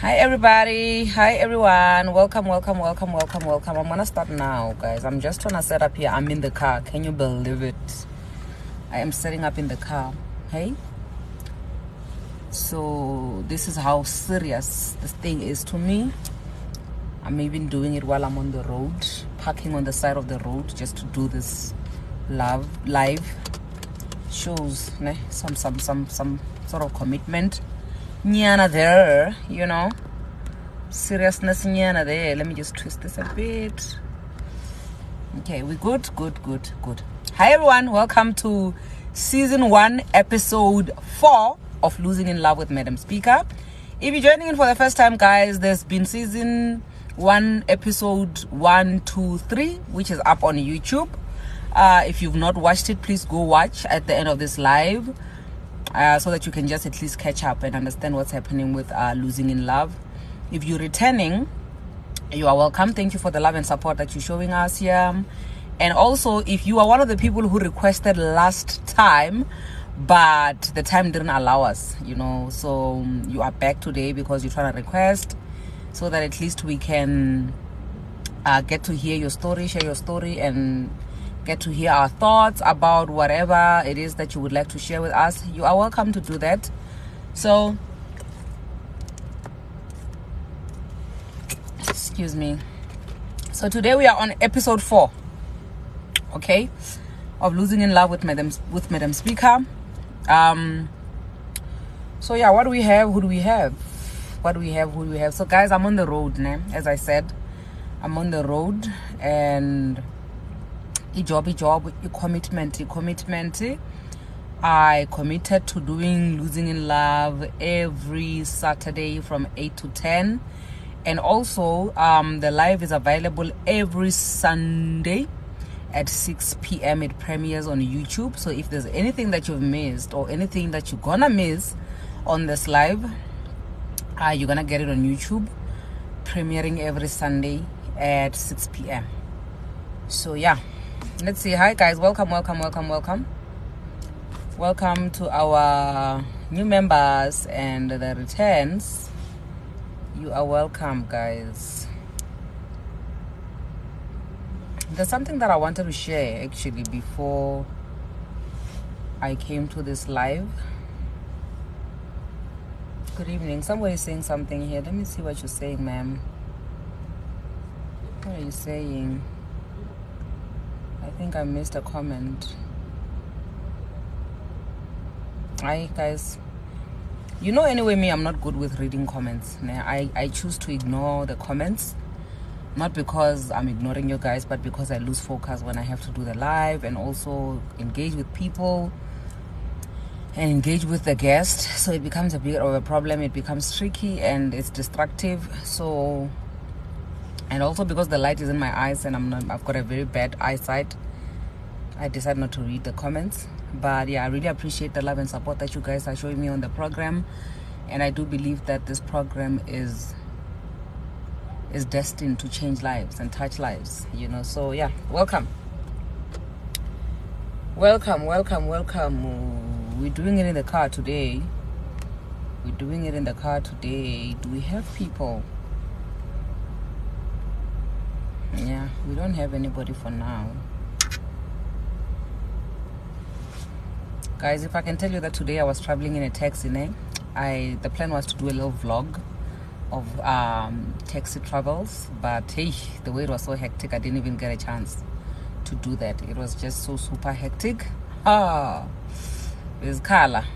Hi everybody, hi everyone, welcome. I'm gonna start now, guys. I'm just trying to set up here. I'm in the car, can you believe it? I am setting up in the car. Hey, so this is how serious this thing is to me. I'm even doing it while I'm on the road, parking on the side of the road just to do this live. Shows some sort of commitment nyana there, you know, seriousness nyana there. Let me just twist this a bit. Okay, we good. Hi everyone, welcome to season 1 episode 4 of Losing in Love with Madam Speaker. If you're joining in for the first time, guys, there's been season 1 episode 1, 2, 3 which is up on YouTube. If you've not watched it, please go watch at the end of this live. So that you can just at least catch up and understand what's happening with Losing in Love. If you're returning, you are welcome. Thank you for the love and support that you're showing us here. And also, if you are one of the people who requested last time, but the time didn't allow us, you know, so you are back today because you're trying to request so that at least we can get to hear your story, share your story, and get to hear our thoughts about whatever it is that you would like to share with us. You are welcome to do that. So excuse me. So today we are on episode 4, okay, of Losing in Love with Madam Speaker. So yeah, what do we have? Who do we have? So guys, I'm on the road now. As I said, I'm on the road, and a job, commitment. I committed to doing Losing in Love every Saturday from 8 to 10, and also the live is available every Sunday at 6 p.m. It premieres on YouTube. So if there's anything that you've missed or anything that you're gonna miss on this live, you're gonna get it on YouTube, premiering every Sunday at 6 p.m. So yeah, let's see. Hi guys, welcome to our new members and the returns. You are welcome, guys. There's something that I wanted to share actually before I came to this live. Good evening. Somebody is saying something here. Let me see what you're saying, ma'am. What are you saying? I think I missed a comment. Hi guys, you know, anyway, me, I'm not good with reading comments. I choose to ignore the comments, not because I'm ignoring you guys, but because I lose focus when I have to do the live and also engage with people and engage with the guest. So it becomes a bit of a problem. It becomes tricky and it's destructive. So, and also because the light is in my eyes and I've got a very bad eyesight, I decided not to read the comments. But yeah, I really appreciate the love and support that you guys are showing me on the program, and I do believe that this program is destined to change lives and touch lives, you know. So yeah, welcome. We're doing it in the car today. Do we have people? Yeah, we don't have anybody for now. Guys, if I can tell you that today I was traveling in a taxi, the plan was to do a little vlog of taxi travels, but hey, the way it was so hectic, I didn't even get a chance to do that. It was just so super hectic. It's Carla.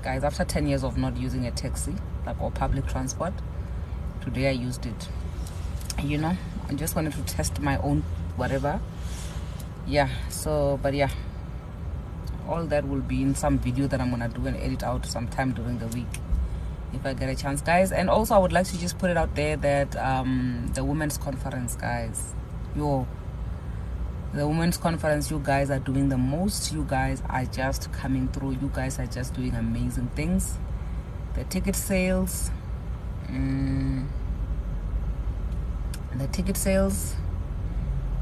Guys, after 10 years of not using a taxi, or public transport, today I used it. You know, I just wanted to test my own whatever. Yeah, so, but yeah, all that will be in some video that I'm gonna do and edit out sometime during the week if I get a chance, guys. And also I would like to just put it out there that the women's conference, guys, the women's conference, you guys are doing the most. You guys are just coming through. You guys are just doing amazing things. The ticket sales,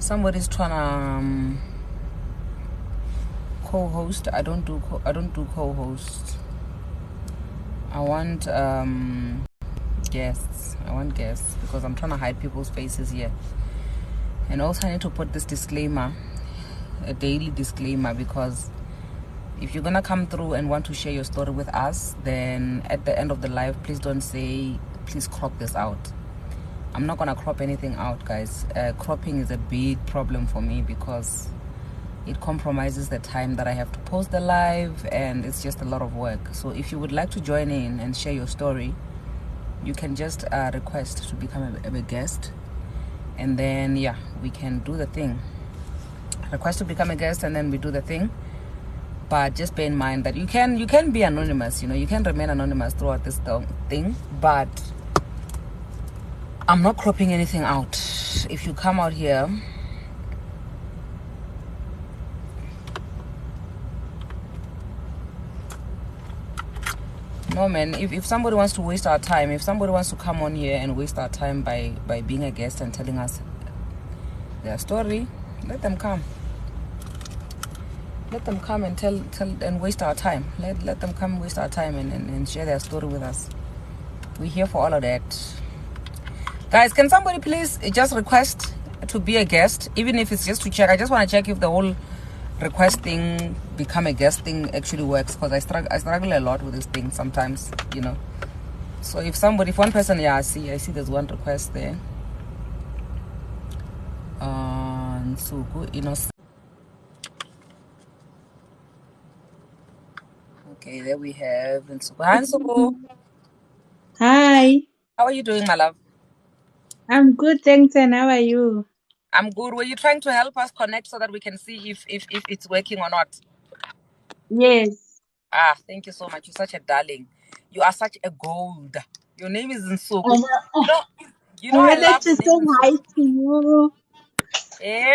somebody's trying to co-host. I don't do co-host. I want guests. I want guests because I'm trying to hide people's faces here. And also I need to put this disclaimer, a daily disclaimer, because if you're gonna come through and want to share your story with us, then at the end of the live, please don't say, please crop this out. I'm not gonna crop anything out, guys. Cropping is a big problem for me because it compromises the time that I have to post the live, and it's just a lot of work. So if you would like to join in and share your story, you can just request to become a guest, and then yeah, we can do the thing. Request to become a guest, and then we do the thing. But just bear in mind that you can be anonymous, you can remain anonymous throughout this thing, but I'm not cropping anything out. If you come out here, no man, if somebody wants to waste our time, if somebody wants to come on here and waste our time by being a guest and telling us their story, let them come. Let them come and tell and waste our time. Let them come waste our time and share their story with us. We're here for all of that. Guys, can somebody please just request to be a guest, even if it's just to check? I just want to check if the whole request thing, become a guest thing actually works, because I struggle a lot with this thing sometimes, So if one person, yeah, I see there's one request there. So good, Okay, there we have Nsuku. Hi, Nsuku. Hi, How are you doing, my love? I'm good, thanks. And how are you? I'm good. Were you trying to help us connect so that we can see if it's working or not? Yes. Thank you so much. You're such a darling. You are such a gold. Your name is Nsuku. And You know, I I wanted love to the say name hi Nsuku. to you. Eh?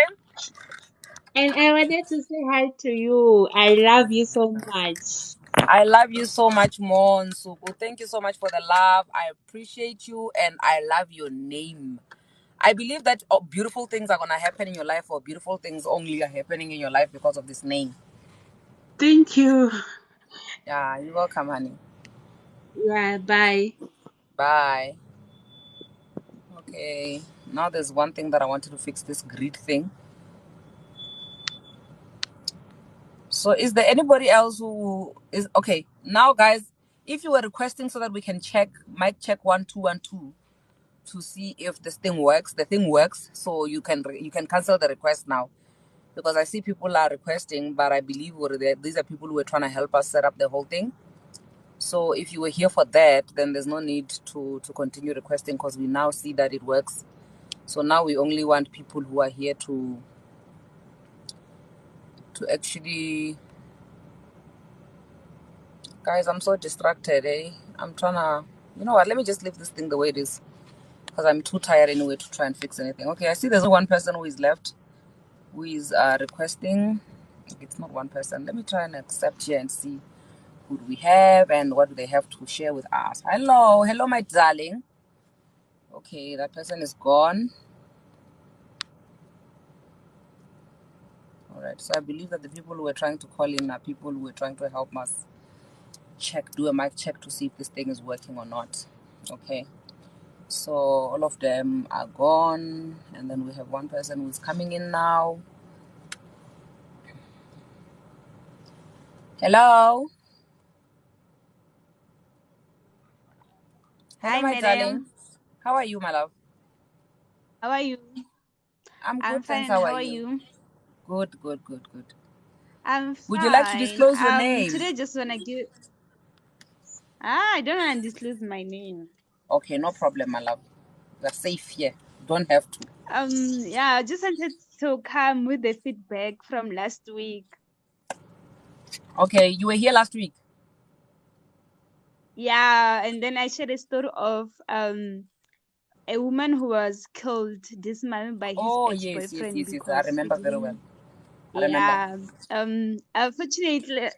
And I wanted to say hi to you. I love you so much. I love you so much more, Nsuku. Thank you so much for the love. I appreciate you and I love your name. I believe that beautiful things are going to happen in your life, or beautiful things only are happening in your life because of this name. Thank you. Yeah, you're welcome, honey. Yeah, bye. Bye. Okay. Now there's one thing that I wanted to fix, this grid thing. So is there anybody else who is okay? Now, guys, if you were requesting so that we can check, mic check 1 2 1 2 to see if this thing works. The thing works, so you can cancel the request now, because I see people are requesting, but I believe these are people who are trying to help us set up the whole thing. So if you were here for that, then there's no need to continue requesting, because we now see that it works. So now we only want people who are here to actually. Guys, I'm so distracted, eh? I'm trying to, you know what, let me just leave this thing the way it is, because I'm too tired anyway to try and fix anything. Okay, I see there's one person who is left, who is requesting. It's not one person. Let me try and accept here and see who do we have and what do they have to share with us. Hello, my darling. Okay, that person is gone. All right, so I believe that the people who were trying to call in are people who were trying to help us do a mic check to see if this thing is working or not. Okay. So all of them are gone, and then we have one person who's coming in now. Hello. Hello, Hi, my darling. madam. How are you, my love? How are you? I'm I'm good, thanks. fine. And How are how are you? you? Good, good, good, good. I'm Would you like to fine. disclose your name? Today just wanna give. I don't wanna disclose my name. Okay, no problem, my love. We're safe here. Don't have to. Yeah, I just wanted to come with the feedback from last week. Okay, you were here last week. Yeah, and then I shared a story of a woman who was killed this month by his Oh, yes, yes, ex-boyfriend yes, yes. I because he remember very well. didn't. I remember. Yeah. Unfortunately,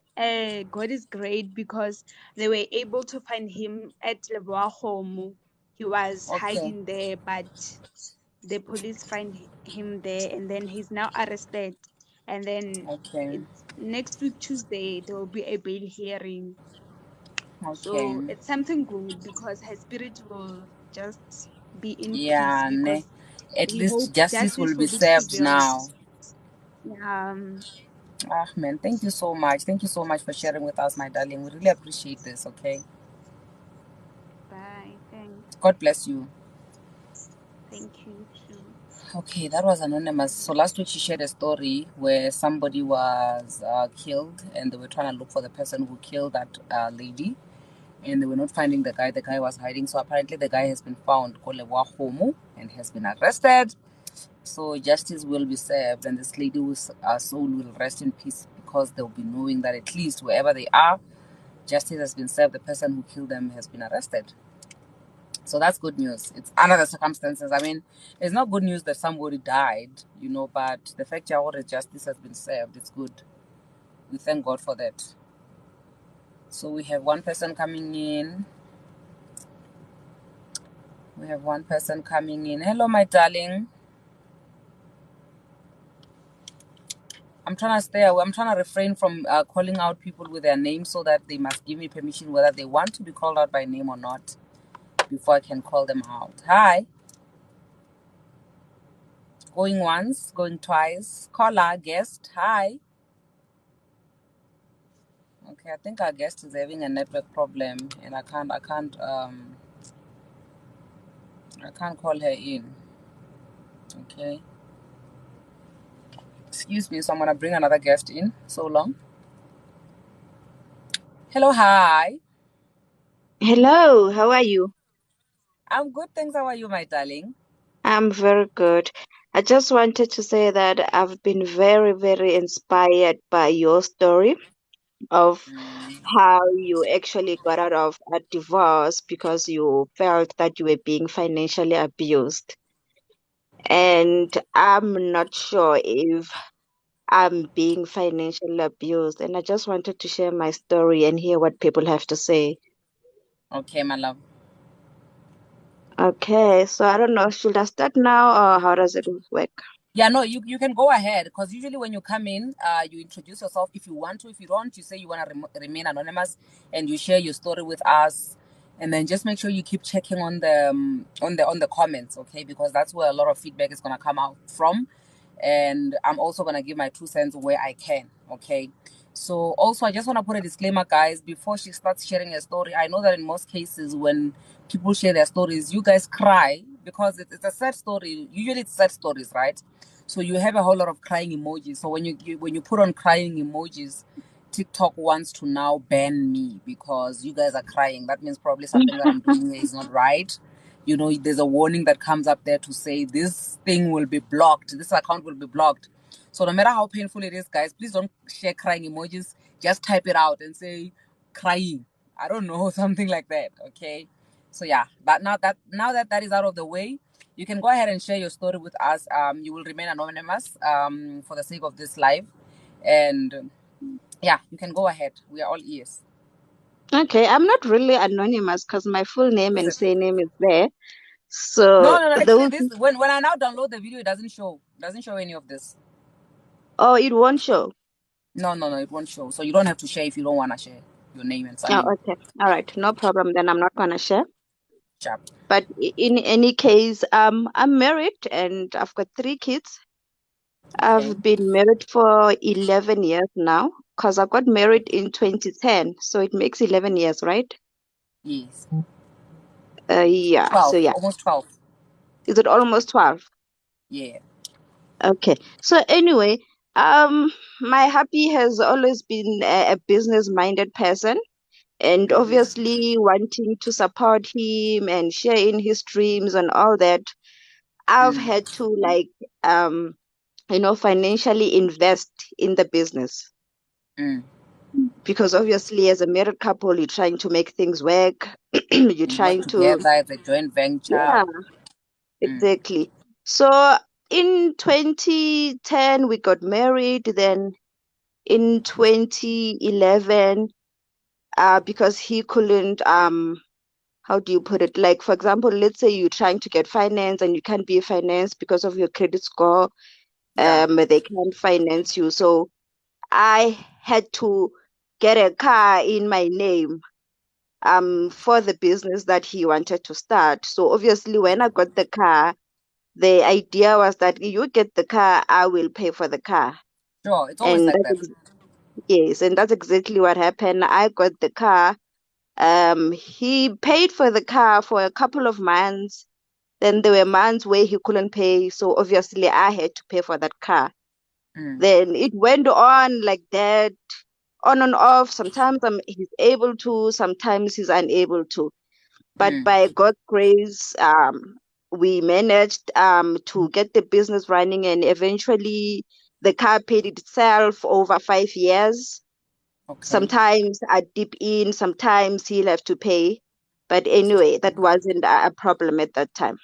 God is great because they were able to find him at Leboahomo. He was Okay, hiding there, but the police find him there, and then he's now arrested. And then okay, it's next week Tuesday there will be a bail hearing. okay, So it's something good because her spirit will just be in peace, Yeah, ne. because At we hope least justice will justice be will be served prevailed. now. Ah, man, thank you so much. Thank you so much for sharing with us, my darling. We really appreciate this, okay? Bye. Thanks. God bless you. Thank you too. Okay, that was anonymous. So last week she shared a story where somebody was killed and they were trying to look for the person who killed that lady, and they were not finding the guy. The guy was hiding. So apparently the guy has been found, called Homo, and has been arrested. So justice will be served, and this lady whose soul will rest in peace, because they'll be knowing that at least wherever they are, justice has been served. The person who killed them has been arrested. So that's good news. It's under the circumstances. I mean, it's not good news that somebody died, but the fact that justice has been served, it's good. We thank God for that. So we have one person coming in. Hello, my darling. I'm trying to stay away. I'm trying to refrain from calling out people with their names, so that they must give me permission whether they want to be called out by name or not before I can call them out. Hi. Going once, going twice. Caller, guest. Hi. Okay, I think our guest is having a network problem, and I can't call her in. Okay. Excuse me, so I'm gonna bring another guest in. So long. Hello, hi. Hello, how are you? I'm good, thanks. How are you, my darling? I'm very good. I just wanted to say that I've been very, very inspired by your story of how you actually got out of a divorce because you felt that you were being financially abused. And I'm not sure if I'm being financially abused. And I just wanted to share my story and hear what people have to say. Okay, my love. Okay, so I don't know, should I start now or how does it work? Yeah, no, you can go ahead, because usually when you come in, you introduce yourself if you want to. If you don't, you say you want to remain anonymous, and you share your story with us, and then just make sure you keep checking on the on the comments, okay? Because that's where a lot of feedback is gonna come out from, and I'm also gonna give my 2 cents where I can, okay? So also, I just want to put a disclaimer, guys, before she starts sharing her story. I know that in most cases when people share their stories, you guys cry because it's a sad story. Usually it's sad stories, right? So you have a whole lot of crying emojis. So when you put on crying emojis, TikTok wants to now ban me because you guys are crying. That means probably something that I'm doing here is not right. There's a warning that comes up there to say this thing will be blocked. This account will be blocked. So no matter how painful it is, guys, please don't share crying emojis. Just type it out and say crying. I don't know, something like that. Okay. So yeah, but now that that is out of the way, you can go ahead and share your story with us. You will remain anonymous for the sake of this live, and yeah, you can go ahead. We are all ears. Okay, I'm not really anonymous because my full name Is and it? surname is there. No, So no, no. Actually, those, this when I now download the video, it doesn't show any of this. oh, it won't show. No, no, no, it won't show. So you don't have to share if you don't want to share your name and Oh, surname. okay. All right, no problem. Then I'm not gonna share. Sharp. But in any case, I'm married and I've got 3 kids. Okay. I've been married for 11 years now because I got married in 2010, so it makes 11 years, right? Yes. Yeah. So 12. yeah, Almost 12. is it almost 12? Yeah. Okay. So anyway, um, my hubby has always been a business-minded person, and Mm-hmm. obviously wanting to support him and share in his dreams and all that, I've Mm. had to um, financially invest in the business Mm. because obviously as a married couple, you're trying to make things work. You're You work trying to, together as a joint venture. yeah, Mm. exactly. So in 2010, we got married. Then in 2011, because he couldn't, how do you put it? Like, for example, let's say you're trying to get finance and you can't be financed because of your credit score. Yeah. They can't finance you. So I had to get a car in my name. for the business that he wanted to start. So obviously when I got the car, the idea was that you get the car, I will pay for the car. Sure, it's always And like that. yes, and that's exactly what happened. I got the car. He paid for the car for a couple of months. Then there were months where he couldn't pay, so obviously I had to pay for that car. Then it went on like that, on and off. Sometimes he's able to, sometimes he's unable to. But by God's grace, we managed to get the business running, and eventually the car paid itself over 5 years. Okay. Sometimes I dip in, sometimes he'll have to pay. But anyway, that wasn't a problem at that time.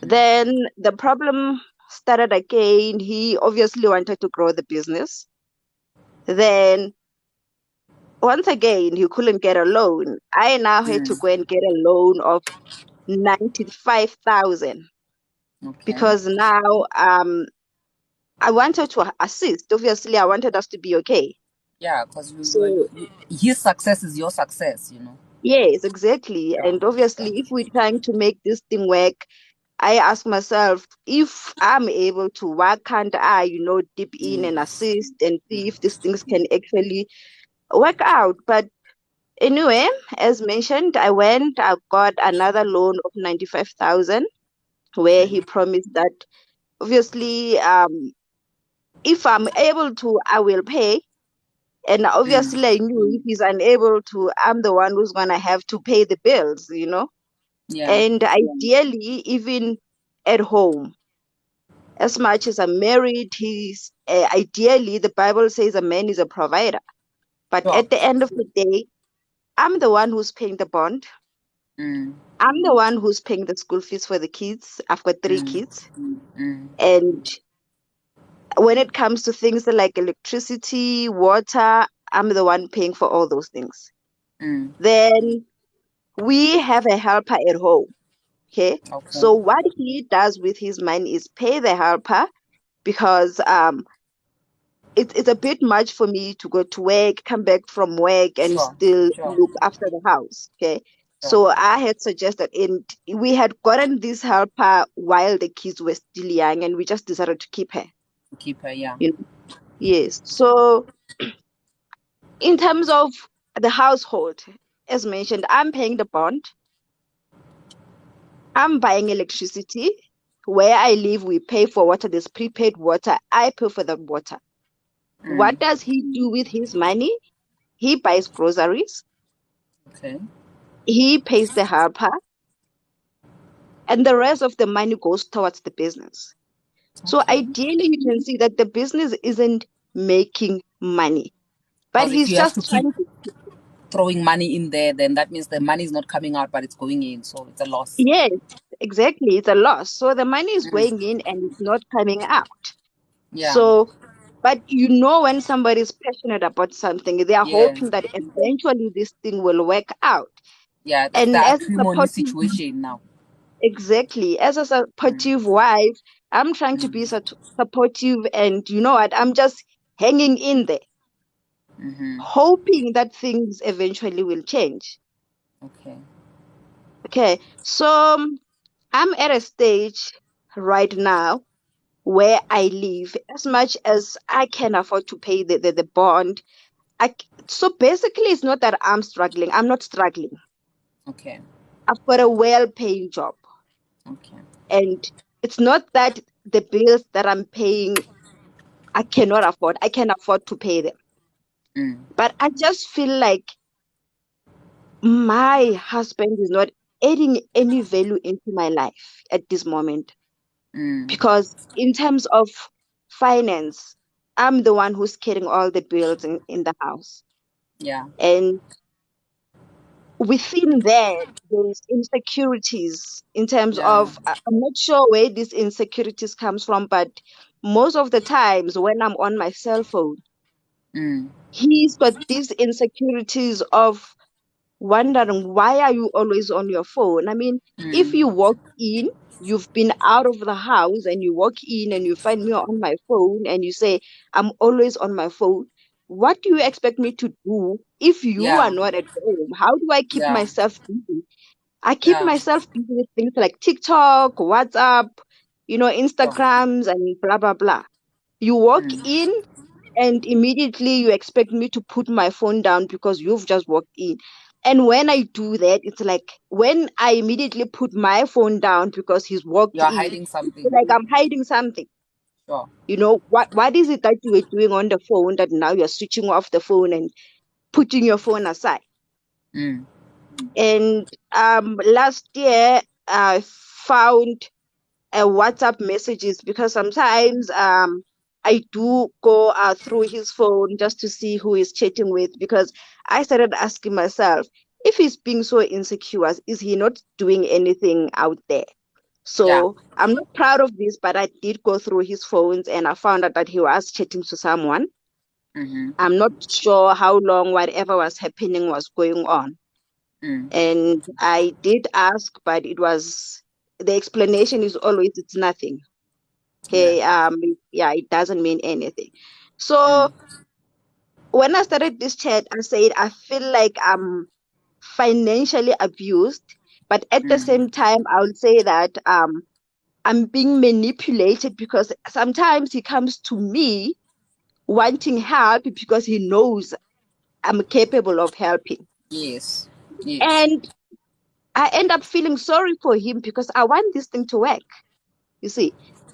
Then the problem started again. He obviously wanted to grow the business. Then once again, he couldn't get a loan. I now had to go and get a loan of 95,000 Okay. because now I wanted to assist. Obviously, I wanted us to be okay. Yeah, because So his success is your success, yes, exactly. Yeah. And obviously, if we're trying to make this thing work, I ask myself, if I'm able to, why can't I, dip in and assist and see if these things can actually work out? But anyway, as mentioned, I got another loan of 95,000 where he promised that obviously, if I'm able to, I will pay. And obviously, I knew if he's unable to, I'm the one who's gonna have to pay the bills. Yeah. And ideally, even at home, as much as I'm married, he's ideally, the Bible says a man is a provider. But Sure. at the end of the day, I'm the one who's paying the bond. Mm. I'm the one who's paying the school fees for the kids. I've got 3 kids. Mm. And when it comes to things like electricity, water, I'm the one paying for all those things. Then we have a helper at home. Okay. So what he does with his money is pay the helper because it's a bit much for me to go to work, come back from work, and still look after the house. Okay. So I had suggested, and we had gotten this helper while the kids were still young, and we just decided to keep her. Yeah. Yes. So in terms of the household, as mentioned, I'm paying the bond. I'm buying electricity. Where I live, we pay for water. There's prepaid water. I pay for the water. What does he do with his money? He buys groceries. Okay. He pays the helper. And the rest of the money goes towards the business. So ideally, you can see that the business isn't making money, but Because if he's you have just to keep trying to. throwing money in there, then that means the money is not coming out, but it's going in. So it's a loss. Yes, exactly. It's a loss. So the money is going in and it's not coming out. Yeah. So, but when somebody is passionate about something, they are hoping that eventually this thing will work out. Yeah, that's And the as a acrimony situation now. exactly, as a supportive wife, I'm trying to be supportive, and you know what? I'm just hanging in there, hoping that things eventually will change. Okay. Okay, so I'm at a stage right now where I live, as much as I can afford to pay the bond. So basically, it's not that I'm struggling. I'm not struggling. Okay. I've got a well-paying job. Okay. And it's not that the bills that I'm paying, I cannot afford. I can afford to pay them. But I just feel like my husband is not adding any value into my life at this moment. Because in terms of finance, I'm the one who's carrying all the bills in the house. Yeah. And within that, there's insecurities in terms of, I'm not sure where these insecurities comes from, but most of the times when I'm on my cell phone, he's got these insecurities of wondering, why are you always on your phone? I mean, if you walk in, you've been out of the house and you walk in and you find me on my phone and you say, I'm always on my phone. what do you expect me to do if you are Yeah. not at home? How do I keep Yeah. myself busy? I keep Yeah. myself busy with things like TikTok, WhatsApp, Sure. Instagrams and blah, blah, blah. You walk Mm. in and immediately you expect me to put my phone down because you've just walked in. And when I do that, it's like when I immediately put my phone down because he's walked You are in, hiding it's something. like I'm hiding something. Sure. What is it that you were doing on the phone that now you're switching off the phone and putting your phone aside? Mm. And last year I found WhatsApp messages because sometimes I do go through his phone just to see who he's chatting with because I started asking myself if he's being so insecure, is he not doing anything out there? Yeah. So I'm not proud of this, but I did go through his phones and I found out that he was chatting to someone. Mm-hmm. I'm not sure how long whatever was happening was going on. Mm. And I did ask, but the explanation is always it's nothing. Yeah. Okay, yeah, it doesn't mean anything. So Mm. when I started this chat, I said I feel like I'm financially abused, but at the Mm. same time, I would say that I'm being manipulated because sometimes he comes to me wanting help because he knows I'm capable of helping. Yes. Yes. And I end up feeling sorry for him because I want this thing to work, you see.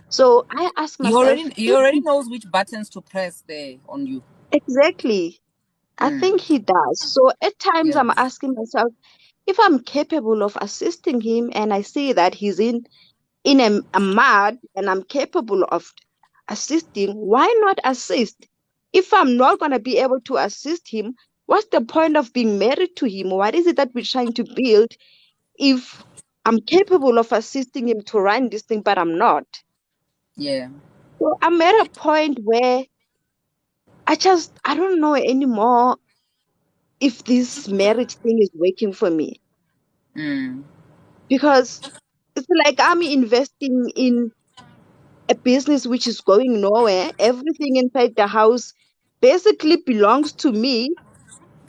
So I ask myself, He already knows which buttons to press there on you. exactly, I Mm. think he does. So at times I'm Yes. asking myself if I'm capable of assisting him and I see that he's in a mud and I'm capable of assisting, why not assist? If I'm not going to be able to assist him, what's the point of being married to him? What is it that we're trying to build if I'm capable of assisting him to run this thing, but I'm not? Yeah. So I'm at a point where I don't know anymore if this marriage thing is working for me Mm. because it's like I'm investing in a business which is going nowhere. Everything inside the house basically belongs to me.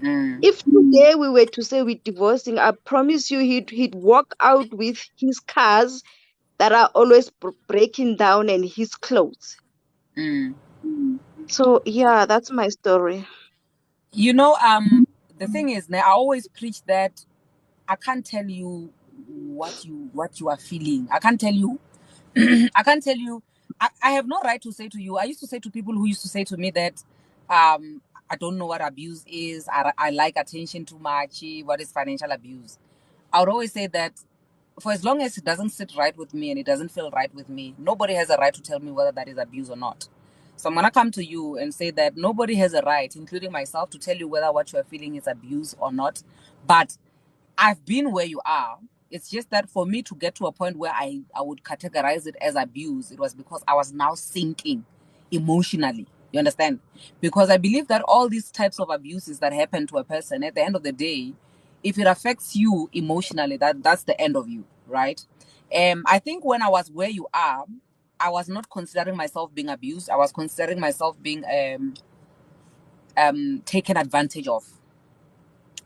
Mm. If today we were to say we're divorcing, I promise you he'd walk out with his cars that are always breaking down and his clothes. Mm. So yeah, that's my story. You know, the thing is, now I always preach that I can't tell you what you are feeling. I can't tell you. I can't tell you. I have no right to say to you. I used to say to people who used to say to me that I don't know what abuse is. I like attention too much. What is financial abuse? I would always say that for as long as it doesn't sit right with me and it doesn't feel right with me, nobody has a right to tell me whether that is abuse or not. So I'm gonna come to you and say that nobody has a right, including myself, to tell you whether what you are feeling is abuse or not. But I've been where you are. It's just that for me to get to a point where I would categorize it as abuse, it was because I was now sinking emotionally. You understand? Because I believe that all these types of abuses that happen to a person, at the end of the day, if it affects you emotionally, that's the end of you, right? I think when I was where you are, I was not considering myself being abused. I was considering myself being taken advantage of.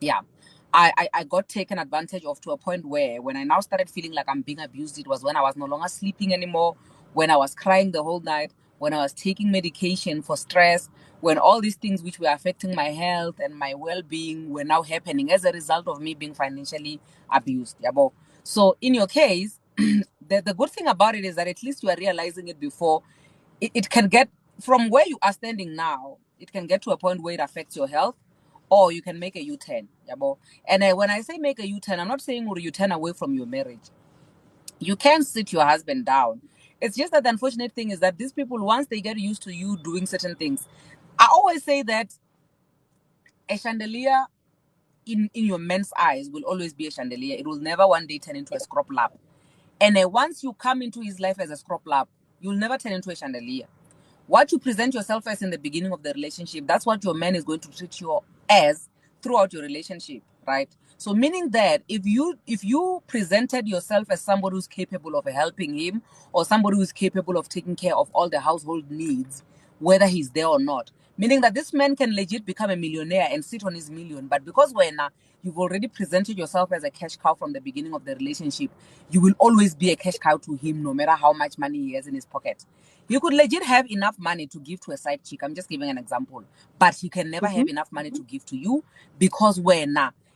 Yeah. I got taken advantage of to a point where when I now started feeling like I'm being abused, it was when I was no longer sleeping anymore, when I was crying the whole night, when I was taking medication for stress, when all these things which were affecting my health and my well-being were now happening as a result of me being financially abused. Yeah, but so in your case, the good thing about it is that at least you are realizing it before it can get from where you are standing now, it can get to a point where it affects your health, or you can make a U-turn. Yabo. And when I say make a U-turn, I'm not saying you turn away from your marriage. You can sit your husband down. It's just that the unfortunate thing is that these people, once they get used to you doing certain things, I always say that a chandelier in your man's eyes will always be a chandelier. It will never one day turn into a scrap lamp. And once you come into his life as a scrap lamp, you'll never turn into a chandelier. What you present yourself as in the beginning of the relationship, that's what your man is going to treat you as throughout your relationship, right? So meaning that if you presented yourself as somebody who's capable of helping him or somebody who's capable of taking care of all the household needs, whether he's there or not, Meaning that this man can legit become a millionaire and sit on his million, but because you've already presented yourself as a cash cow from the beginning of the relationship, you will always be a cash cow to him no matter how much money he has in his pocket. He could legit have enough money to give to a side chick. I'm just giving an example. But he can never have enough money to give to you because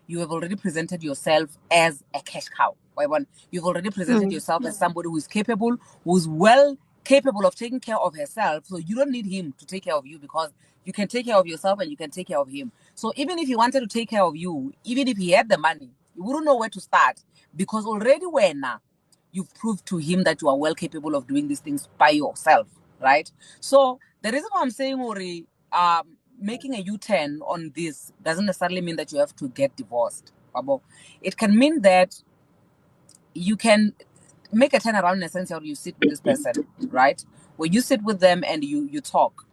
you have already presented yourself as a cash cow. You've already presented yourself as somebody who is capable, who's well capable of taking care of herself. So you don't need him to take care of you because you can take care of yourself and you can take care of him. So even if he wanted to take care of you, even if he had the money, you wouldn't know where to start because already you've proved to him that you are well capable of doing these things by yourself, right? So the reason why I'm saying, Ori, making a U-turn on this doesn't necessarily mean that you have to get divorced. It can mean that you can make a turnaround in a sense how you sit with this person, right? Where you sit with them and you talk,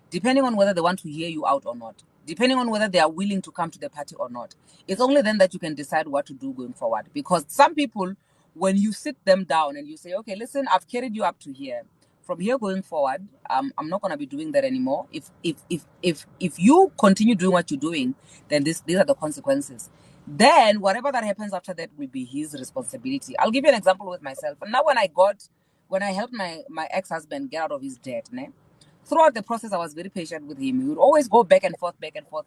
depending on whether they want to hear you out or not, depending on whether they are willing to come to the party or not. It's only then that you can decide what to do going forward. Because some people, when you sit them down and you say, okay, listen, I've carried you up to here. From here going forward, I'm not gonna be doing that anymore. If you continue doing what you're doing, then these are the consequences. Then whatever that happens after that will be his responsibility. I'll give you an example with myself. And now when I helped my ex-husband get out of his debt, throughout the process, I was very patient with him. He would always go back and forth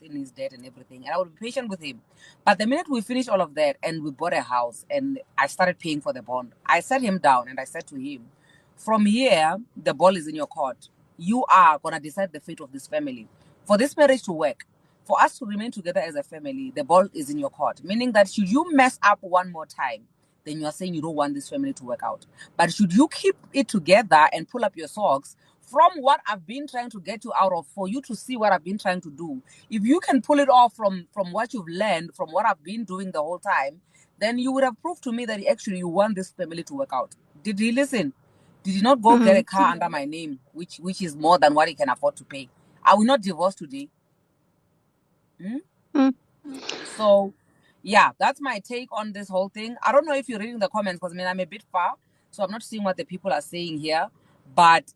in his debt and everything. And I would be patient with him. But the minute we finished all of that and we bought a house and I started paying for the bond, I sat him down and I said to him, from here, the ball is in your court. You are going to decide the fate of this family. For this marriage to work, for us to remain together as a family, the ball is in your court. Meaning that should you mess up one more time, then you are saying you don't want this family to work out. But should you keep it together and pull up your socks, from what I've been trying to get you out of, for you to see what I've been trying to do, if you can pull it off from what you've learned, from what I've been doing the whole time, then you would have proved to me that actually you want this family to work out. Did he listen? Did he not go get a car under my name, which is more than what he can afford to pay? Are we not divorced today? So, yeah, that's my take on this whole thing. I don't know if you're reading the comments because I'm a bit far, so I'm not seeing what the people are saying here. But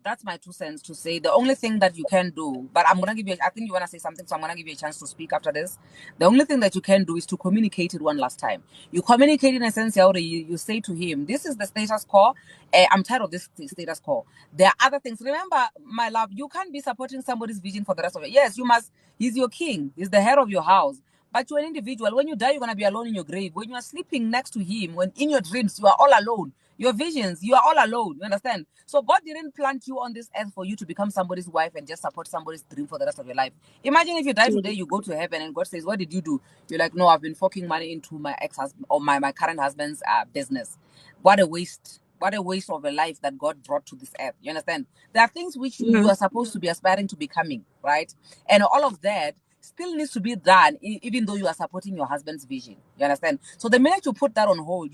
that's my 2 cents to say. The only thing that you can do, but I'm gonna give you. I think you wanna say something, so I'm gonna give you a chance to speak after this. The only thing that you can do is to communicate it one last time. You communicate in a sense, you say to him, "This is the status quo. I'm tired of this status quo. There are other things. Remember, my love, you can't be supporting somebody's vision for the rest of it. Yes, you must. He's your king. He's the head of your house." But you're an individual. When you die, you're going to be alone in your grave. When you are sleeping next to him, when in your dreams, you are all alone. Your visions, you are all alone. You understand? So God didn't plant you on this earth for you to become somebody's wife and just support somebody's dream for the rest of your life. Imagine if you die today, you go to heaven and God says, what did you do? You're like, no, I've been fucking money into my ex-husband or my current husband's business. What a waste. What a waste of a life that God brought to this earth. You understand? There are things which you are supposed to be aspiring to becoming, right? And all of that still needs to be done, even though you are supporting your husband's vision. You understand? So the minute you put that on hold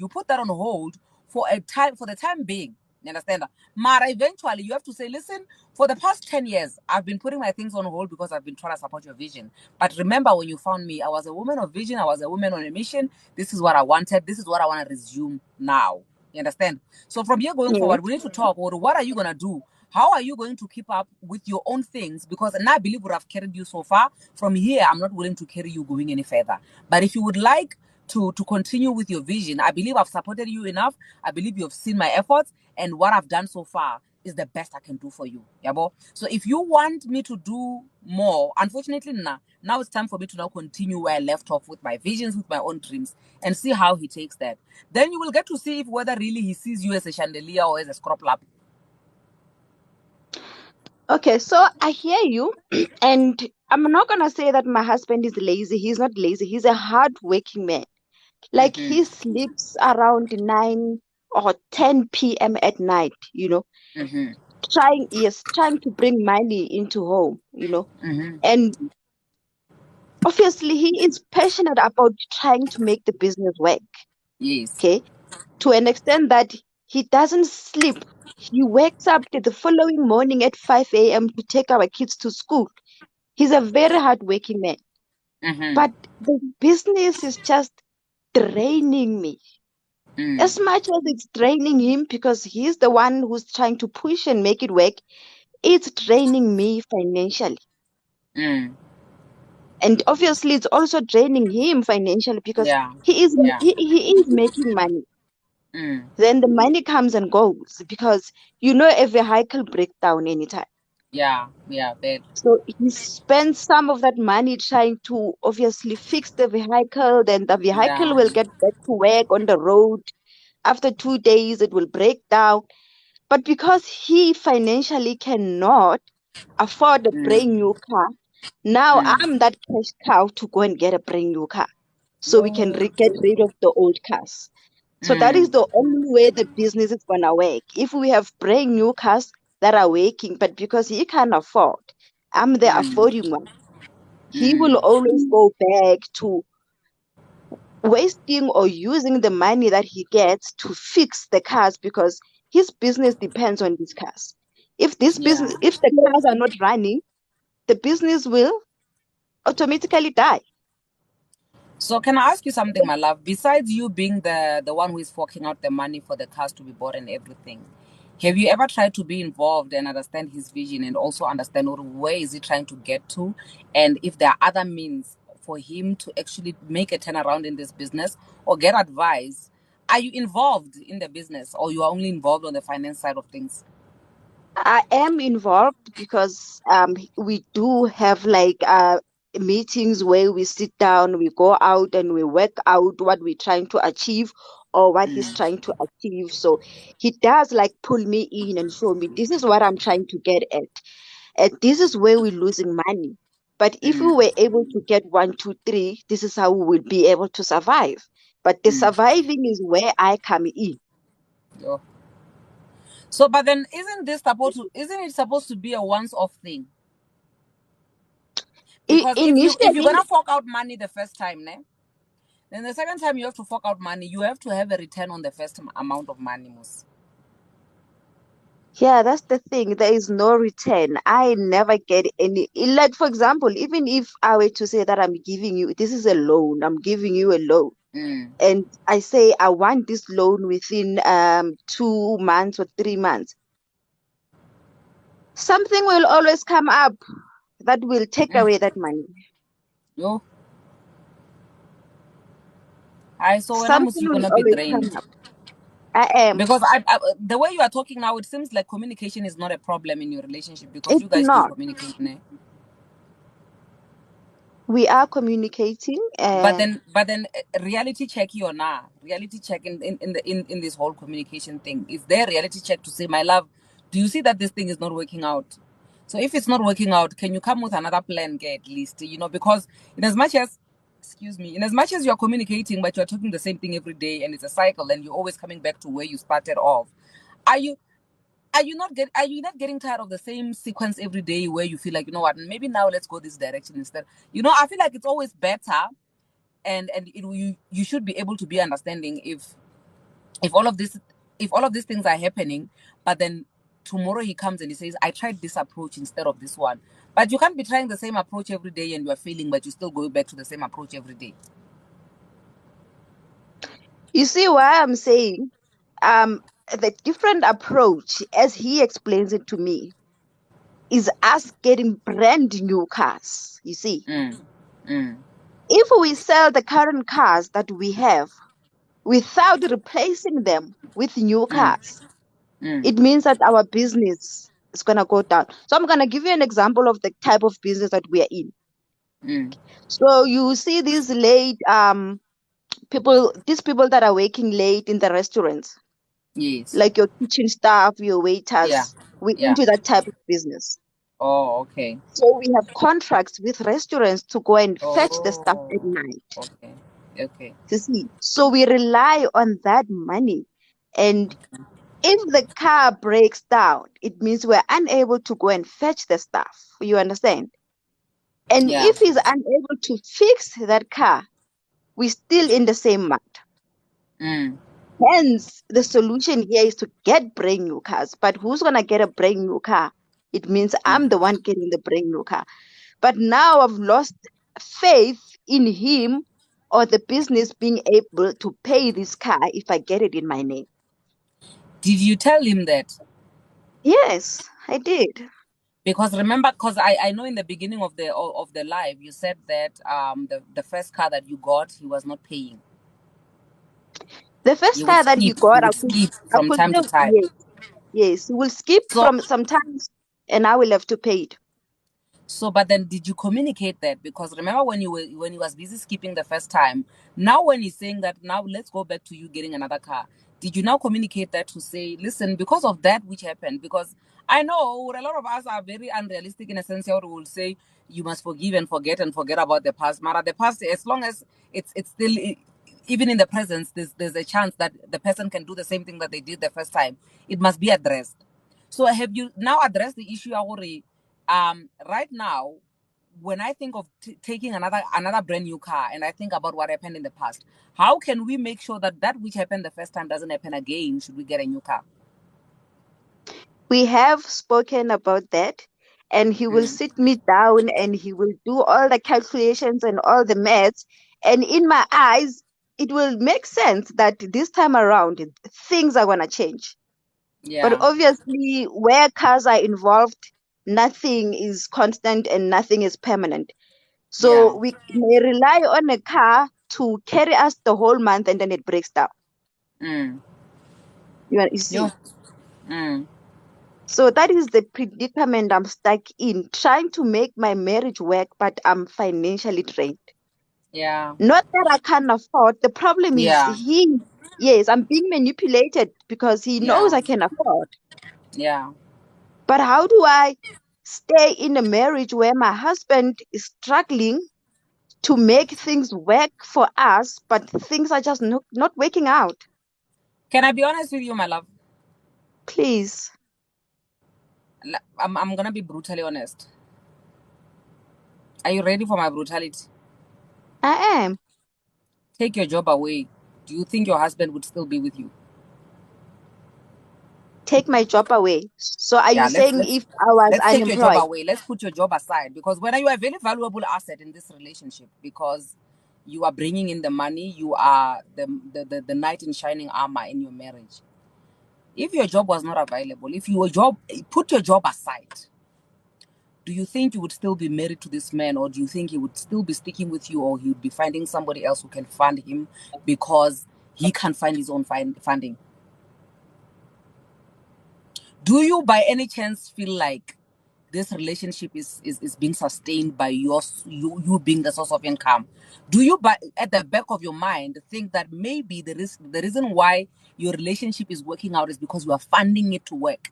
for the time being. You understand? Mara, eventually you have to say, listen, for the past 10 years, I've been putting my things on hold because I've been trying to support your vision. But remember, when you found me, I was a woman of vision. I was a woman on a mission. This is what I wanted. This is what I want to resume now. You understand? So from here going forward, we need to talk about what are you going to do? How are you going to keep up with your own things? Because and I believe we have carried you so far. From here, I'm not willing to carry you going any further. But if you would like to continue with your vision, I believe I've supported you enough. I believe you've seen my efforts, and what I've done so far is the best I can do for you. Yabo? So if you want me to do more, unfortunately, now it's time for me to now continue where I left off with my visions, with my own dreams, and see how he takes that. Then you will get to see if whether really he sees you as a chandelier or as a scrap lap. Okay, so I hear you, and I'm not gonna say that my husband is lazy. He's not lazy. He's a hard-working man. Like he sleeps around 9 or 10 p.m. at night, trying to bring money into home, and obviously he is passionate about trying to make the business work. Yes. Okay, to an extent that he doesn't sleep. He wakes up the following morning at 5 a.m. to take our kids to school. He's a very hardworking man. But the business is just draining me. As much as it's draining him because he's the one who's trying to push and make it work, it's draining me financially. Mm. And obviously it's also draining him financially because Yeah. he is Yeah. he is making money. Mm. Then the money comes and goes because a vehicle breakdown anytime. Yeah. Yeah. Bad. So he spends some of that money trying to obviously fix the vehicle. Then the vehicle Yeah. will get back to work on the road. After 2 days, it will break down. But because he financially cannot afford a Mm. brand new car, now Mm. I'm that cash cow to go and get a brand new car so we can Oh. get rid of the old cars. So that is Mm. the only way the business is gonna work. If we have brand new cars that are working, but because he can't afford, I'm the Mm. affording one. He will Mm. always go back to wasting or using the money that he gets to fix the cars because his business depends on these cars. Yeah. If the cars are not running, the business will automatically die. So can I ask you something, my love? Besides you being the one who is forking out the money for the cars to be bought and everything, have you ever tried to be involved and understand his vision and also understand where is he trying to get to, and if there are other means for him to actually make a turnaround in this business or get advice? Are you involved in the business or you are only involved on the finance side of things? I am involved because we do have like meetings where we sit down, we go out and we work out what we're trying to achieve or what he's Mm, trying to achieve. So he does like pull me in and show me this is what I'm trying to get at. And this is where we're losing money. But if we mm, were able to get one, two, three, this is how we will be able to survive. But the mm. surviving is where I come in. Yo. So, but then isn't it supposed to be a once-off thing? Because if you're Initially, gonna fork out money the first time, ne? Then the second time you have to fork out money, you have to have a return on the first amount of money, Mus. yeah, that's the thing. There is no return. I never get any. Like, for example, even if I were to say that I'm giving you, this is a loan, I'm giving you a loan, Mm, and I say I want this loan within 2 months or 3 months, something will always come up that will take mm. away that money. Yo, I so when I'm Something you're will gonna be always come drained. up. I am. Because the way you are talking now, it seems like communication is not a problem in your relationship because you It's guys do not. communicate, ne? We are communicating. But then reality check you or nah, reality check in this whole communication thing, is there a reality check to say, my love, do you see that this thing is not working out? So if it's not working out, can you come with another plan, at least, because in as much as, excuse me, in as much as you're communicating but you're talking the same thing every day and it's a cycle and you're always coming back to where you started off, are you are you not getting tired of the same sequence every day where you feel like, what, maybe now let's go this direction instead? I feel like it's always better, and you should be able to be understanding if all of this if all of these things are happening, but then tomorrow he comes and he says, I tried this approach instead of this one. But you can't be trying the same approach every day and you are failing, but you still go back to the same approach every day. You see why I'm saying um the different approach, as he explains it to me, is us getting brand new cars. You see, Mm, mm, if we sell the current cars that we have without replacing them with new mm, cars, mm, it means that our business is going to go down. So I'm going to give you an example of the type of business that we are in. mm. So you see these late people, these people that are working late in the restaurants, Yes. like your kitchen staff, your Yeah. waiters. We're Yeah. into that type of business. Oh, okay. So we have contracts with restaurants to go and fetch the stuff at Oh, night. okay. Okay. You see, so we rely on that money. And if the car breaks down, it means we're unable to go and fetch the stuff. You understand? And Yeah. if he's unable to fix that car, we're still in the same mud. Mm, Hence, the solution here is to get brand new cars. But who's gonna get a brand new car? It means mm. I'm the one getting the brand new car. But now I've lost faith in him or the business being able to pay this car if I get it in my name. Did you tell him that? Yes, I did. Because remember, because I know in the beginning of the live you said that the first car that you got, he was not paying. The first You would car that he skip. got, You would skip I from could time to say time. yes, yes. He will skip So from sometimes, and I will have to pay it. So, but then did you communicate that? Because remember when he was busy skipping the first time. Now when he's saying that, now let's go back to you getting another car. Did you now communicate that to say, listen, because of that which happened? Because I know a lot of us are very unrealistic in a sense. Where we will say you must forgive and forget about the past. Mara, the past, as long as it's still even in the presence, there's a chance that the person can do the same thing that they did the first time. It must be addressed. So have you now addressed the issue, Awori? Right now, when I think of taking another brand new car and I think about what happened in the past, how can we make sure that that which happened the first time doesn't happen again? Should we get a new car? We have spoken about that, and he will Mm. sit me down and he will do all the calculations and all the maths. And in my eyes, it will make sense that this time around things are going to change. But Yeah, obviously, where cars are involved, nothing is constant and nothing is permanent. yeah. So we may rely on a car to carry us the whole month and then it breaks down. Mm. You Yo. see. Mm. So that is the predicament I'm stuck in, trying to make my marriage work, but I'm financially drained. Yeah, Not that I can't afford. The problem is yeah, yes, I'm being manipulated because he knows yeah, I can afford. yeah. But how do I stay in a marriage where my husband is struggling to make things work for us, but things are just not working out? Can I be honest with you, my love? Please. I'm gonna be brutally honest. Are you ready for my brutality? I am. Take your job away. Do you think your husband would still be with you? Take my job away. So are you Yeah, let's saying let's if I was let's take your job unemployed? away. Let's put your job aside because when you are a very valuable asset in this relationship because you are bringing in the money, you are the knight in shining armor in your marriage. If your job was not available, if your job put your job aside, do you think you would still be married to this man, or do you think he would still be sticking with you, or he would be finding somebody else who can fund him because he can't find his own funding? Do you by any chance feel like this relationship is being sustained by you being the source of income? Do you by at the back of your mind think that maybe the reason why your relationship is working out is because you are funding it to work?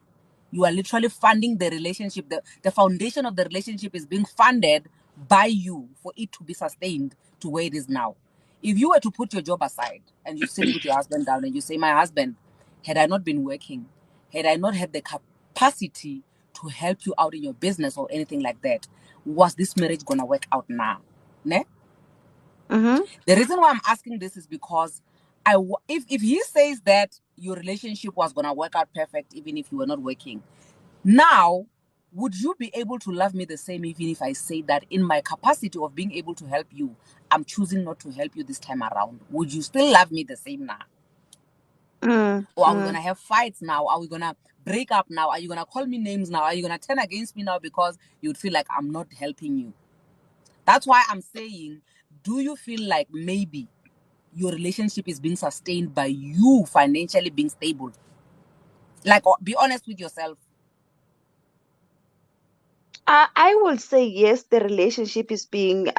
You are literally funding the relationship. The foundation of the relationship is being funded by you for it to be sustained to where it is now. If you were to put your job aside and you sit with your husband down and you say, my husband, had I not been working, had I not had the capacity to help you out in your business or anything like that, was this marriage gonna work out now? Ne? Mm-hmm. The reason why I'm asking this is because if he says that your relationship was gonna work out perfect even if you were not working, now would you be able to love me the same even if I say that in my capacity of being able to help you, I'm choosing not to help you this time around? Would you still love me the same now? Or are we Mm-hmm. gonna have fights now? Are we gonna break up now? Are you gonna call me names now? Are you gonna turn against me now because you'd feel like I'm not helping you? That's why I'm saying, do you feel like maybe your relationship is being sustained by you financially being stable? Like, be honest with yourself. I will say yes, the relationship is being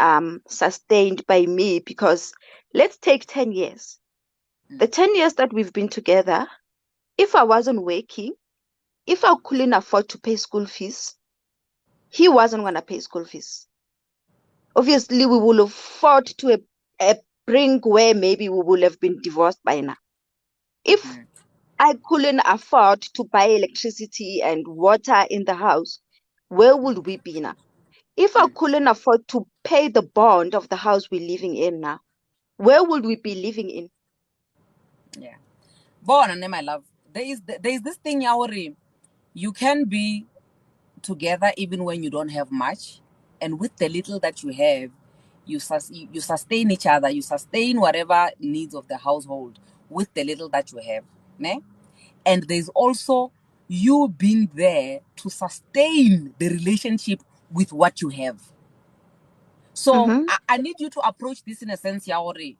sustained by me because let's take 10 years. Mm. The 10 years that we've been together, if I wasn't working, if I couldn't afford to pay school fees, he wasn't going to pay school fees. Obviously, we would have fought to a brink where maybe we would have been divorced by now. If Mm-hmm. I couldn't afford to buy electricity and water in the house, where would we be now? If I Mm. couldn't afford to pay the bond of the house we're living in now, where would we be living in? Yeah. Born and my love. There is this thing, Yaori. You can be together even when you don't have much, and with the little that you have, you sustain each other. You sustain whatever needs of the household with the little that you have, ne? And there's also you being there to sustain the relationship with what you have. So I need you to approach this in a sense, Yaori.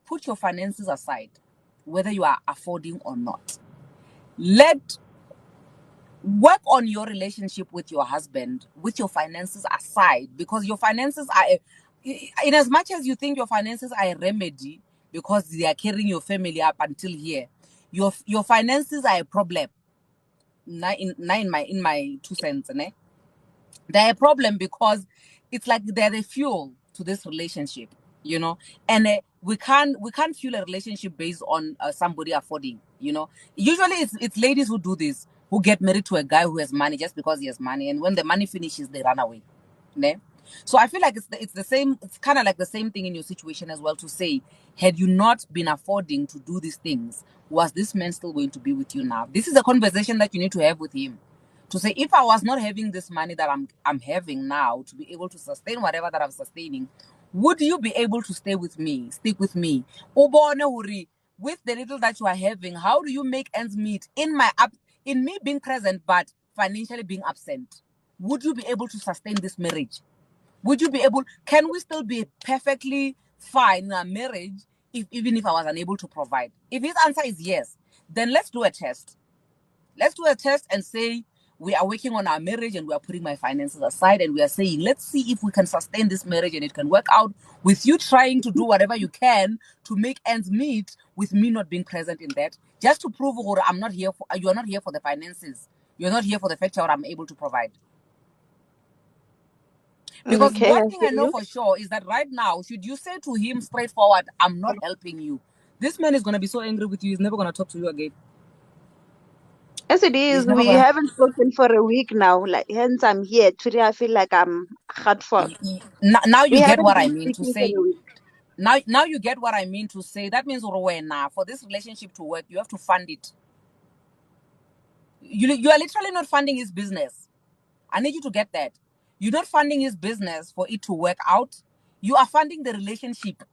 Put your finances aside, whether you are affording or not. Work on your relationship with your husband with your finances aside, because your finances are in as much as you think your finances are a remedy because they are carrying your family up until here, your finances are a problem. In my 2 cents, né? They're a problem because it's like they're the fuel to this relationship, you know. And we can't fuel a relationship based on somebody affording, you know. Usually it's ladies who do this, who get married to a guy who has money just because he has money, and when the money finishes they run away, né? So I feel like it's the same. It's kind of like the same thing in your situation as well, to say, had you not been affording to do these things, was this man still going to be with you now? This is a conversation that you need to have with him, to say, if I was not having this money that I'm having now to be able to sustain whatever that I'm sustaining, would you be able to stay with me, stick with me? Ubone hore, with the little that you are having, how do you make ends meet in me being present but financially being absent? Would you be able to sustain this marriage? Would you be able, can we still be perfectly fine in a marriage even if I was unable to provide? If his answer is yes, then let's do a test. Let's do a test and say, we are working on our marriage and we are putting my finances aside and we are saying, let's see if we can sustain this marriage and it can work out with you trying to do whatever you can to make ends meet, with me not being present in that, just to prove I'm not here for, you're not here for the finances. You're not here for the fact that I'm able to provide. Because Okay, I one thing hear I know you. for sure is that right now, should you say to him straightforward, I'm not helping you, this man is going to be so angry with you, he's never going to talk to you again. As it is, He's never we going to. haven't spoken for a week now. Like, hence I'm here. Today I feel like I'm hard for. Now We you get haven't what I been mean to speaking for say. a week. Now you get what I mean to say. That means for this relationship to work, you have to fund it. You are literally not funding his business. I need you to get that. You're not funding his business for it to work out. You are funding the relationship.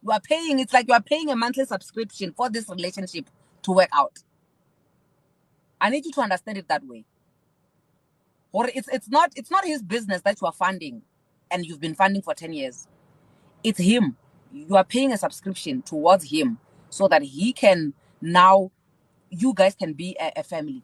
You are paying, it's like you are paying a monthly subscription for this relationship to work out. I need you to understand it that way. Or it's not his business that you are funding and you've been funding for 10 years. It's him. You are paying a subscription towards him so that he can now, you guys can be a family.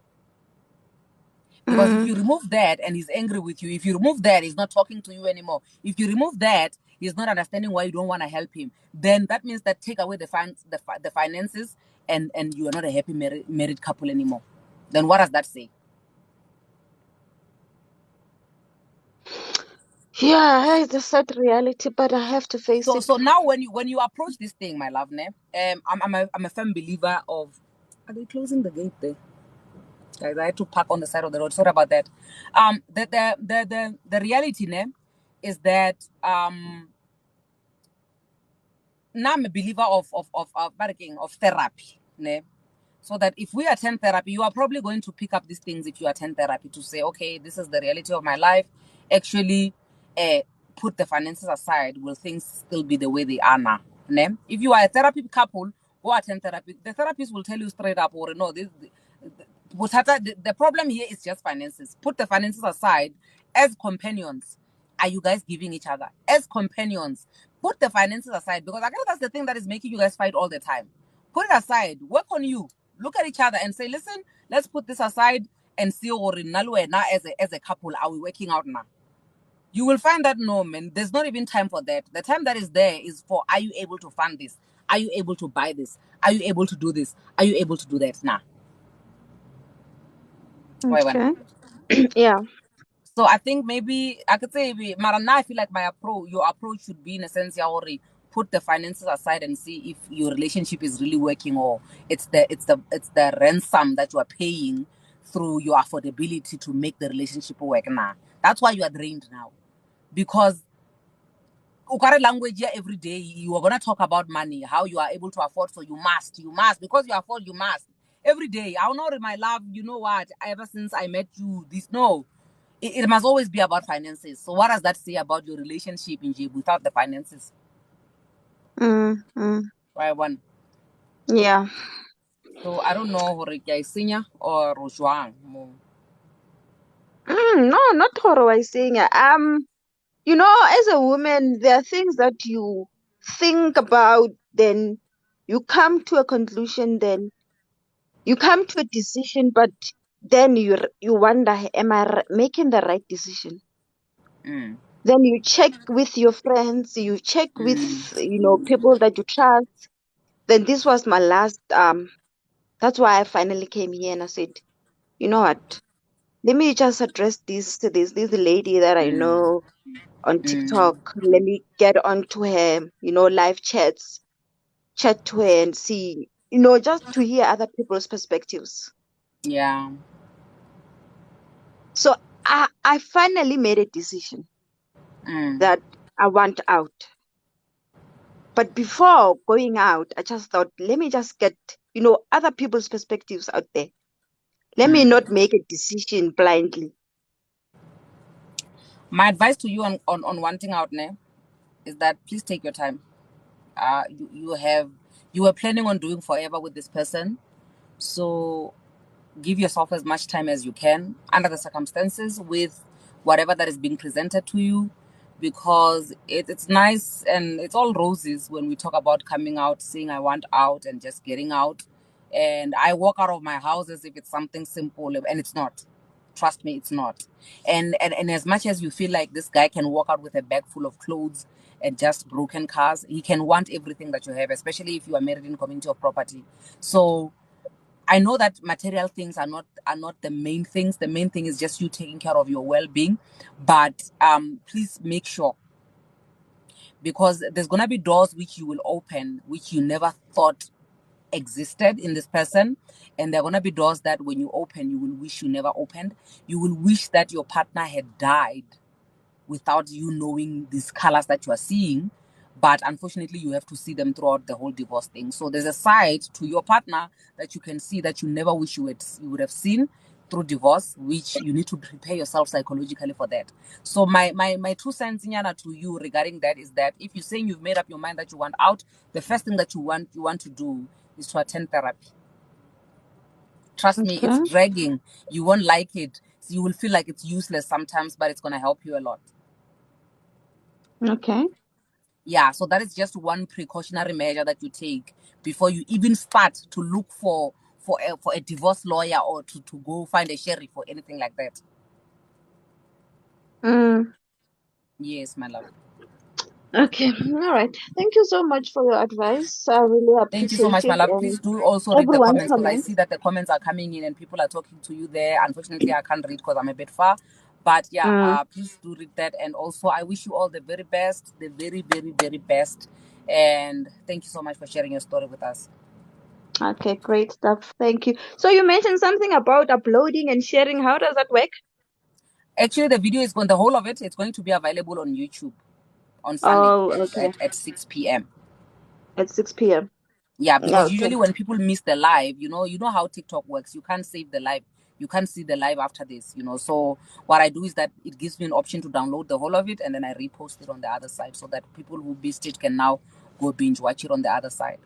Because if you remove that and he's angry with you, if you remove that, he's not talking to you anymore. If you remove that, he's not understanding why you don't want to help him. Then that means that take away the finances, and you are not a happy married couple anymore. Then what does that say? Yeah, it's a sad reality, but I have to face it. So now when you approach this thing, my love, ne, I'm a firm believer of. Are they closing the gate there? Guys, I had to park on the side of the road. Sorry about that. The reality, ne, is that now I'm a believer of therapy, ne. So that if we attend therapy, you are probably going to pick up these things if you attend therapy, to say, okay, this is the reality of my life. Actually, put the finances aside. Will things still be the way they are now? Ne? If you are a therapy couple, go attend therapy. The therapist will tell you straight up, or no, the problem here is just finances. Put the finances aside. As companions, are you guys giving each other? As companions, put the finances aside, because I guess that's the thing that is making you guys fight all the time. Put it aside. Work on you. Look at each other and say, listen, let's put this aside and see what now as a couple, are we working out now? You will find that no, man, there's not even time for that. The time that is there is for, are you able to fund this? Are you able to buy this? Are you able to do this? Are you able to do that now? Okay. Yeah. So I think maybe I could say, Mara, now I feel like your approach should be in a sense, Yaori, put the finances aside and see if your relationship is really working, or it's the ransom that you are paying through your affordability to make the relationship work now. That's why you are drained now. Because ukare language here every day, you are gonna talk about money, how you are able to afford, so you must, because you afford, you must. Every day, I'll know, my love, you know what? Ever since I met you, this no. It must always be about finances. So what does that say about your relationship in Jib without the finances? Mm, mm. Right one. Yeah. So I don't know hore ke a e senya or jwang mo. No, not horror I saying. You know, as a woman, there are things that you think about, then you come to a conclusion, then you come to a decision, but then you wonder, am I making the right decision? Mm. Then you check with your friends, you check with people that you trust. Then this was my last. That's why I finally came here and I said, you know what? Let me just address this lady that I Mm. know on Mm. TikTok. Let me get onto her, live chats, chat to her and see, just to hear other people's perspectives. Yeah. So I finally made a decision Mm. that I want out. But before going out, I just thought, let me just get, other people's perspectives out there. Let me Mm. not make a decision blindly. My advice to you on wanting out ne, is that please take your time. You were planning on doing forever with this person, so give yourself as much time as you can under the circumstances with whatever that is being presented to you, because it's nice and it's all roses when we talk about coming out, saying I want out and just getting out. And I walk out of my house as if it's something simple, and it's not. Trust me, it's not. And as much as you feel like this guy can walk out with a bag full of clothes and just broken cars, he can want everything that you have, especially if you are married in community of property. So I know that material things are not the main things. The main thing is just you taking care of your well-being. But please make sure, because there's gonna be doors which you will open which you never thought existed in this person, and there are gonna be doors that when you open you will wish you never opened. You will wish that your partner had died without you knowing these colors that you are seeing. But unfortunately, you have to see them throughout the whole divorce thing. So there's a side to your partner that you can see that you never wish you would have seen through divorce, which you need to prepare yourself psychologically for that. So my 2 cents Nyana, to you regarding that is that if you're saying you've made up your mind that you want out, the first thing that you want to do is to attend therapy. Trust me, Okay. it's dragging. You won't like it. So you will feel like it's useless sometimes, but it's gonna help you a lot. Okay. Yeah, so that is just one precautionary measure that you take before you even start to look for a divorce lawyer, or to go find a sheriff or anything like that. Mm, Yes, my love. okay. All right. Thank you so much for your advice. I really Thank you so appreciate much, my it. love. Please And do also read the everyone comments, because I comment. see that the comments are coming in and people are talking to you there. Unfortunately, I can't read because I'm a bit far. But yeah, Mm, please do read that. And also, I wish you all the very best, the very, very, very best. And thank you so much for sharing your story with us. okay, great stuff. Thank you. So you mentioned something about uploading and sharing. How does that work? Actually, the video is going, the whole of it, it's going to be available on YouTube on Sunday Oh, okay. at 6 p.m. At 6 p.m. Yeah, because Okay. usually when people miss the live, you know how TikTok works. You can't save the live. You can't see the live after this. So what I do is that it gives me an option to download the whole of it, and then I repost it on the other side, so that people who missed it can now go binge watch it on the other side.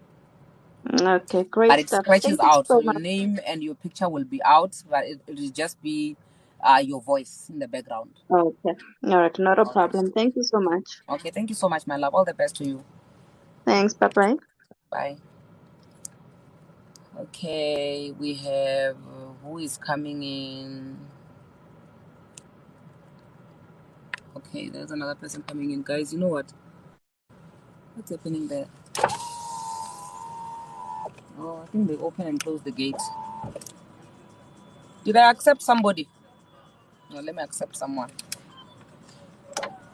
Okay, great But it stuff. scratches Thank you out, so so your much. name and your picture will be out, but it will just be your voice in the background. Okay. All right, not a Okay. problem. Thank you so much. Okay. Thank you so much, my love. All the best to you. Thanks. Bye bye. Bye. Okay, we have who is coming in. Okay, there's another person coming in. Guys, you know what? What's happening there? Oh, I think they open and close the gate. Did I accept somebody? No, let me accept someone.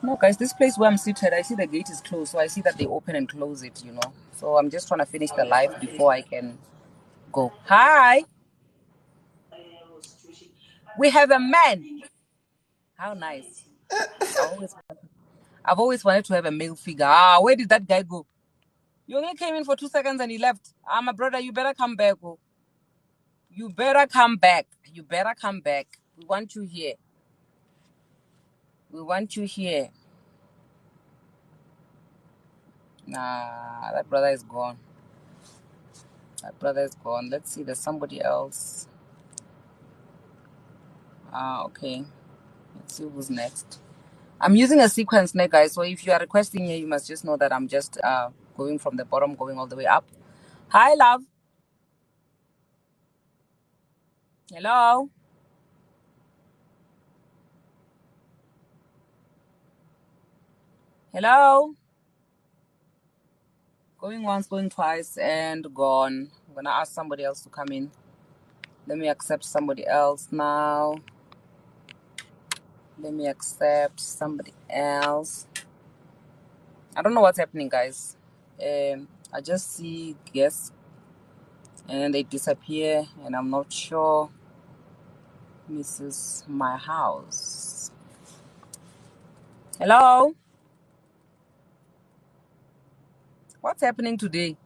No, guys, this place where I'm seated, I see the gate is closed, so I see that they open and close it. So I'm just trying to finish the live before I can go. Hi, we have a man. How nice. I always, I've always wanted to have a male figure. Where did that guy go? You only came in for 2 seconds and he left. My brother, you better come back. Oh. You better come back. You better come back. We want you here. We want you here. Nah, that brother is gone. My brother is gone. Let's see, there's somebody else. Okay. Let's see who's next. I'm using a sequence now, guys. So if you are requesting here, you must just know that I'm just going from the bottom, going all the way up. Hi, love. Hello. Hello. Going once, going twice, and gone. I'm gonna ask somebody else to come in. Let me accept somebody else now. Let me accept somebody else. I don't know what's happening, guys. I just see guests and they disappear, and I'm not sure. This is my house. Hello. What's happening today?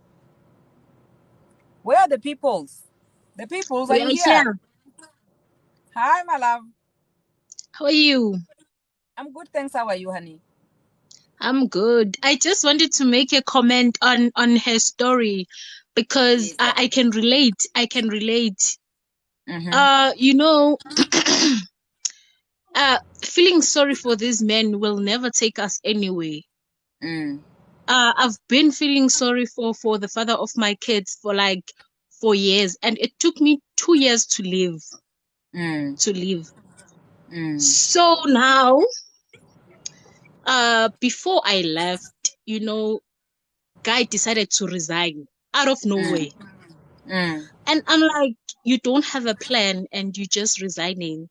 Where are the peoples? The peoples, are We you are here? here. Hi, my love. How are you? I'm good, thanks. How are you, honey? I'm good. I just wanted to make a comment on her story because Yes, I darling. can relate. I can relate. Mm-hmm. You know, feeling sorry for these men will never take us anywhere. Mm. I've been feeling sorry for the father of my kids for like 4 years, and it took me 2 years to leave. Mm. To leave. Mm. So now, before I left, guy decided to resign out of nowhere. Mm. Mm. And I'm like, you don't have a plan and you just resigning.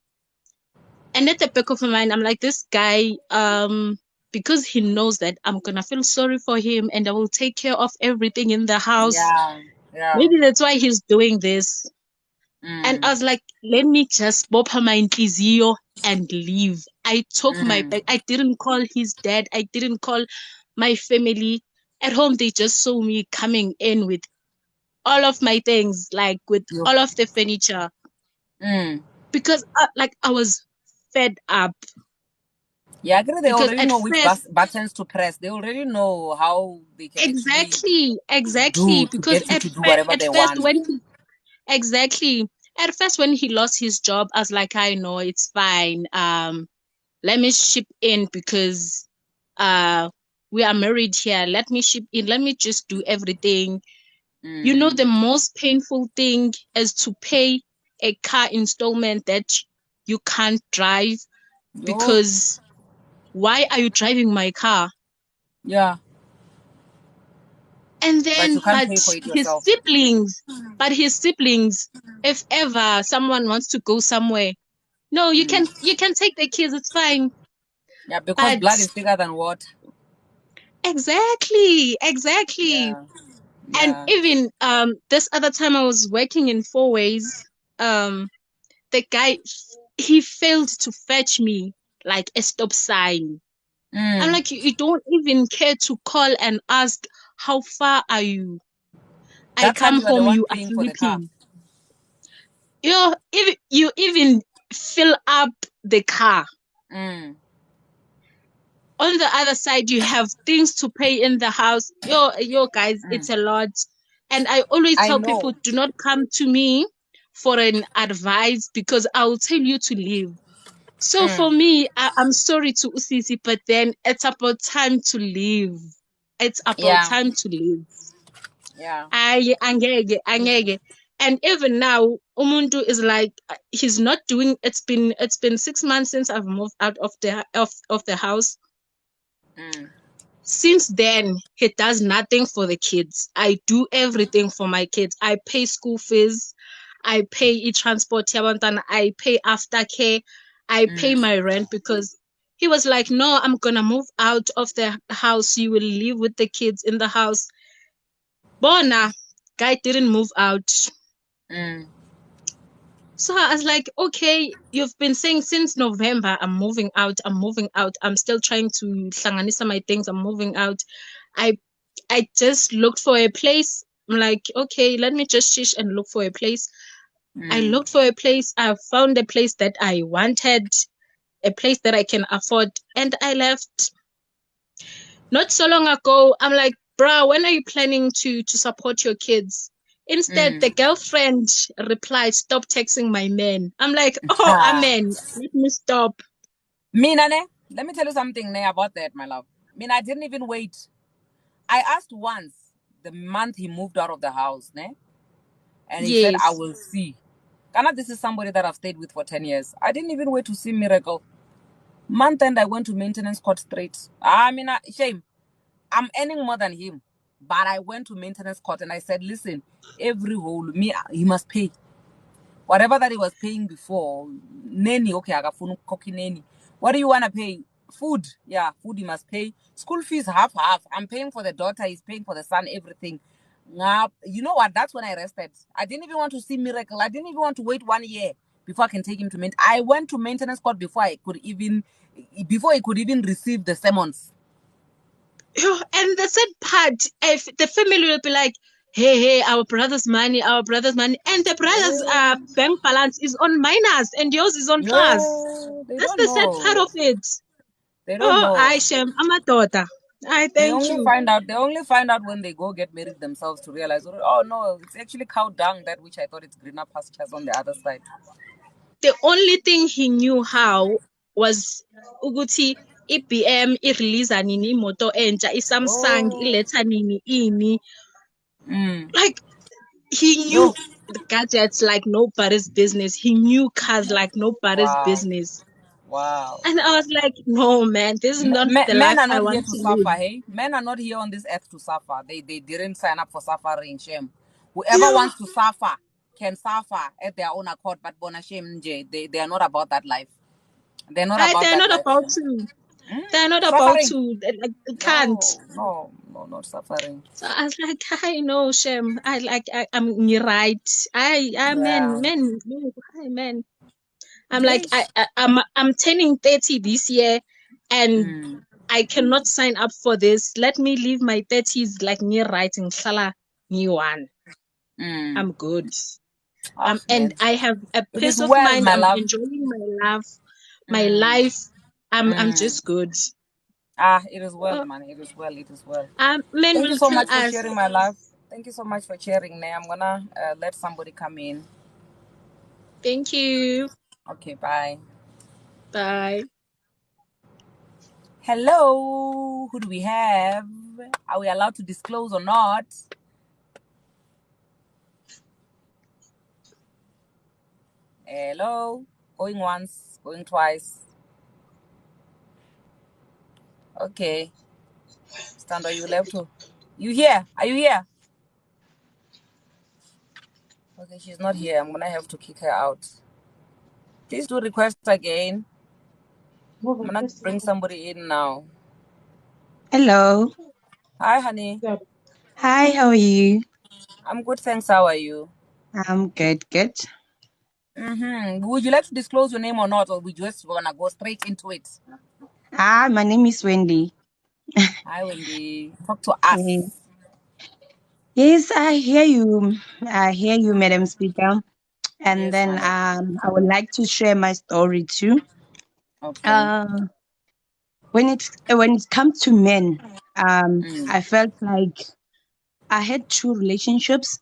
And at the back of my mind, I'm like, this guy, because he knows that I'm gonna feel sorry for him and I will take care of everything in the house. Yeah. Yeah. Maybe that's why he's doing this. And I Mm. was like, let me just bop her my intlizio and leave. I took my Mm. bag. I didn't call his dad. I didn't call my family. At home, they just saw me coming in with all of my things, like with You. all of the furniture, Mm. because I was fed up. Yeah, I agree. They Because already at know which first, buttons to press. They already know how they can actually exactly. do to Because get you to do whatever at they first want. when he exactly at first when he lost his job, I was like, I know it's fine. Let me ship in because we are married here. Let me ship in. Let me just do everything. Mm. The most painful thing is to pay a car installment that you can't drive Yo. because why are you driving my car? Yeah. And But then, you can't pay for it yourself. his siblings, if ever someone wants to go somewhere, no, Mm. you can take the kids, it's fine. Yeah, because blood But is thicker than water. exactly. Yeah. And Yeah. even this other time I was working in 4 ways, the guy he failed to fetch me like a stop sign. I'm Mm. like, you don't even care to call and ask how far are you? I That time come you are the home, one you are paying for the car. sleeping. If you even fill up the car. Mm. On the other side, you have things to pay in the house. Yo, guys, it's Mm. a lot. And I always I tell people, know. do not come to me for an advice because I will tell you to leave. So for Mm. me, I'm sorry to Usisi, but then it's about time to leave. It's about Yeah. time to leave. Yeah. Angege. And even now, Umuntu is like he's not doing. It's been 6 months since I've moved out of the house. Mm. Since then, he does nothing for the kids. I do everything for my kids. I pay school fees. I pay e-transport. I pay aftercare. I pay Mm. my rent because he was like, no, I'm going to move out of the house. You will live with the kids in the house. Bona, guy didn't move out. Mm. So I was like, okay, you've been saying since November, I'm moving out. I'm moving out. I'm still trying to hlanganisa my things. I'm moving out. I I just looked for a place. I'm like, okay, let me just shish and look for a place. I Mm. looked for a place. I found a place that I wanted, a place that I can afford, and I left. Not so long ago, I'm like, bruh, when are you planning to support your kids? Instead, the girlfriend replied, "Stop texting my man." I'm like, oh, amen. Let me stop. Mina, let me tell you something about that, my love. I didn't even wait. I asked once the month he moved out of the house, and he said, I Yes. will see. Kana, this is somebody that I've stayed with for 10 years. I didn't even wait to see Miracle. Month end, I went to maintenance court straight. Shame. I'm earning more than him. But I went to maintenance court and I said, listen, every hole, he must pay. Whatever that he was paying before, nanny, okay, I got cocky nanny. What do you want to pay? Food. Yeah, food he must pay. School fees, half. I'm paying for the daughter, he's paying for the son, everything. You know what? That's when I rested. I didn't even want to see Miracle. I didn't even want to wait 1 year before I can take him to maintenance. I went to maintenance court before he could even receive the summons. And the sad part, if the family will be like, hey, our brother's money, and the brother's bank balance is on minus and yours is on plus. They That's don't the sad know. part of it. They don't know. I shame. I'm a daughter. They Thank only you. find out when they go get married themselves to realize, oh no, it's actually cow dung, that which I thought it's greener pastures on the other side. The only thing he knew how was ukuthi i-BM i-release nini imoto entsha, i-Samsung iletha nini ini. Like, he knew the gadgets like nobody's business. He knew cars like nobody's business. Wow. And I was like, no, man, this is not the life Men are I not here want to to suffer, live. hey? Men are not here on this earth to suffer. They didn't sign up for suffering, shame. Whoever wants to suffer can suffer at their own accord, but bona shame, they are not about that life. They're not about They're that not life. about to. They're not about Suffering. to. They can't. No, not suffering. So I was like, I know, Shem. I'm right. Men. I'm like, I'm turning 30 this year, and I cannot sign up for this. Let me live my 30s like near writing Shala new one. I'm good. And I have a It peace is of well, mind. my I'm love. enjoying my life. I'm just good. It is well, man. It is well. Men Thank you will so kill much for us. sharing, my love. Thank you so much for sharing. Now I'm gonna let somebody come in. Thank you. Okay, bye. Bye. Hello, who do we have? Are we allowed to disclose or not? Hello, going once, going twice. Okay, Stando, you left too. You here? Are you here? Okay, she's not here. I'm gonna have to kick her out. Please do request again. I'm gonna bring somebody in now. Hello. Hi, honey. Hi, how are you? I'm good, thanks. How are you? I'm good. Would you like to disclose your name or not, or we just gonna go straight into it? My name is Wendy. Hi, Wendy. Talk to us. Yes, I hear you. Madam Speaker. And Yes, then honey. I would like to share my story too. Okay. When it comes to men, I felt like I had two relationships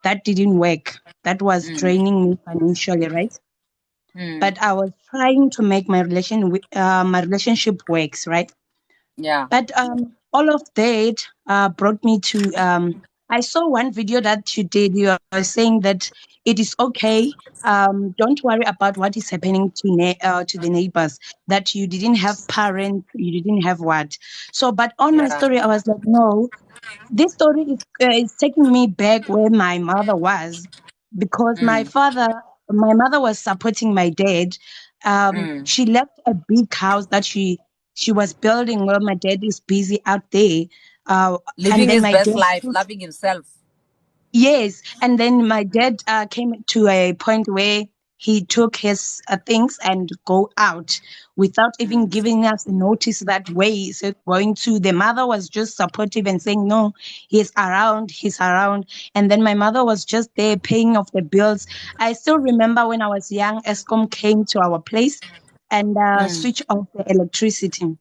that didn't work. That was draining me financially, right? But I was trying to make my relationship works, right? Yeah. But all of that brought me to. I saw one video that you did. You are saying that it is okay. Don't worry about what is happening to the neighbors. That you didn't have parents, you didn't have what. So, but on my Yeah. story, I was like, no, this story is taking me back where my mother was, because my mother was supporting my dad. She left a big house that she was building while my dad is busy out there. And Living then his my best dad life, loving himself. Yes, and then my dad came to a point where he took his things and go out without even giving us a notice that way. So going to the mother was just supportive and saying, no, he's around. And then my mother was just there paying off the bills. I still remember when I was young, Eskom came to our place and switched off the electricity.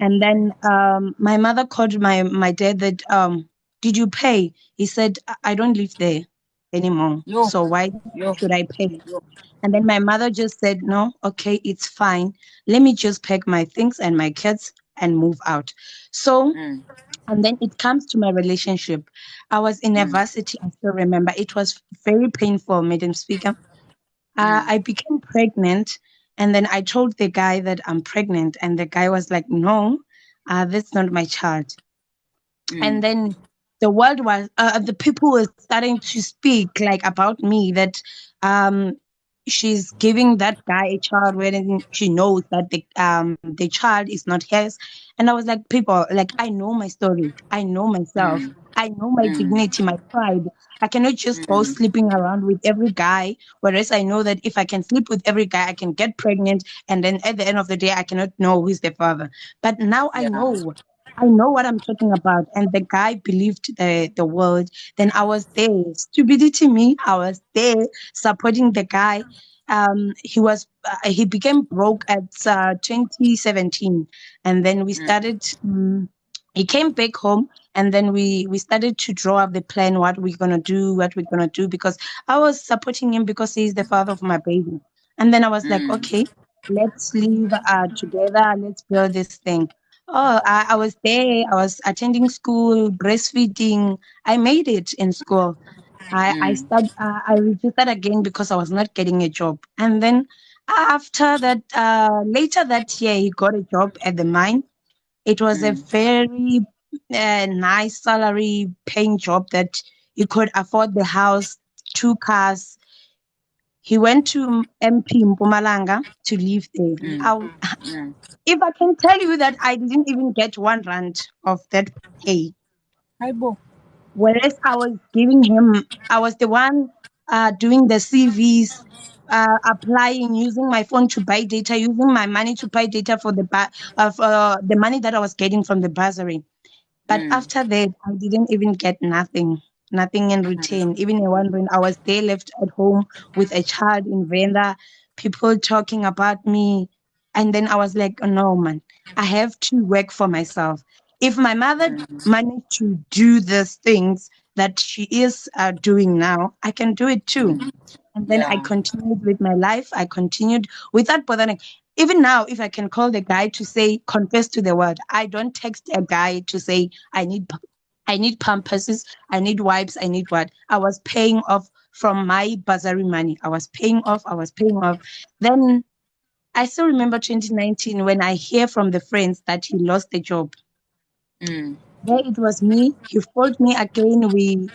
And then my mother called my dad that did you pay? He said, I don't live there anymore. Yo, So why yo, should I pay? yo. And then my mother just said, no, okay, it's fine. Let me just pack my things and my kids and move out. So, Mm, and then it comes to my relationship. I was in a mm, varsity, I still remember. It was very painful, Madam Speaker. mm, I became pregnant, and then I told the guy that I'm pregnant, and the guy was like, no, that's not my child. And mm, then the world was the people were starting to speak like about me that um she's giving that guy a child when she knows that the child is not hers. And I was like, people, like, I know my story, I know myself, mm, I know my mm, dignity, my pride. I cannot just go mm. sleeping around with every guy, whereas I know that if I can sleep with every guy I can get pregnant, and then at the end of the day I cannot know who's the father. But now Yeah. I know what I'm talking about. And the guy believed the word. Then I was there. Stupidity me. I was there supporting the guy. He became broke at 2017, and then we Mm, started. He came back home, and then we started to draw up the plan, what we're gonna do, because I was supporting him because he's the father of my baby. And then I was like, mm, okay, let's live together. Let's build this thing. Oh, I was there. I was attending school, breastfeeding. I made it in school. mm, I registered again because I was not getting a job. And then after that, later that year, he got a job at the mine. It was a mm, very nice salary paying job that he could afford the house, 2 cars. He went to MP Mpumalanga to live there. mm, I, mm. if I can tell you that I didn't even get 1 rand of that pay, Hi, Bo. whereas I was the one doing the CVs, applying, using my phone to buy data, using my money to buy data for for the money that I was getting from the bursary. But Mm, after that, I didn't even get nothing in return. Even a 1 rand, I was there left at home with a child in Venda, people talking about me. And then I was like, oh, no, man, I have to work for myself. If my mother mm. managed to do these things that she is doing now, I can do it too. And then I Yeah. continued with my life. I continued without bothering. Even now, if I can call the guy to say, confess to the word, I don't text a guy to say, I need pampers, I need wipes, I need what. I was paying off from my bursary money. I was paying off. Then I still remember 2019 when I hear from the friends that he lost the job. Mm. There it was me. He called me again. We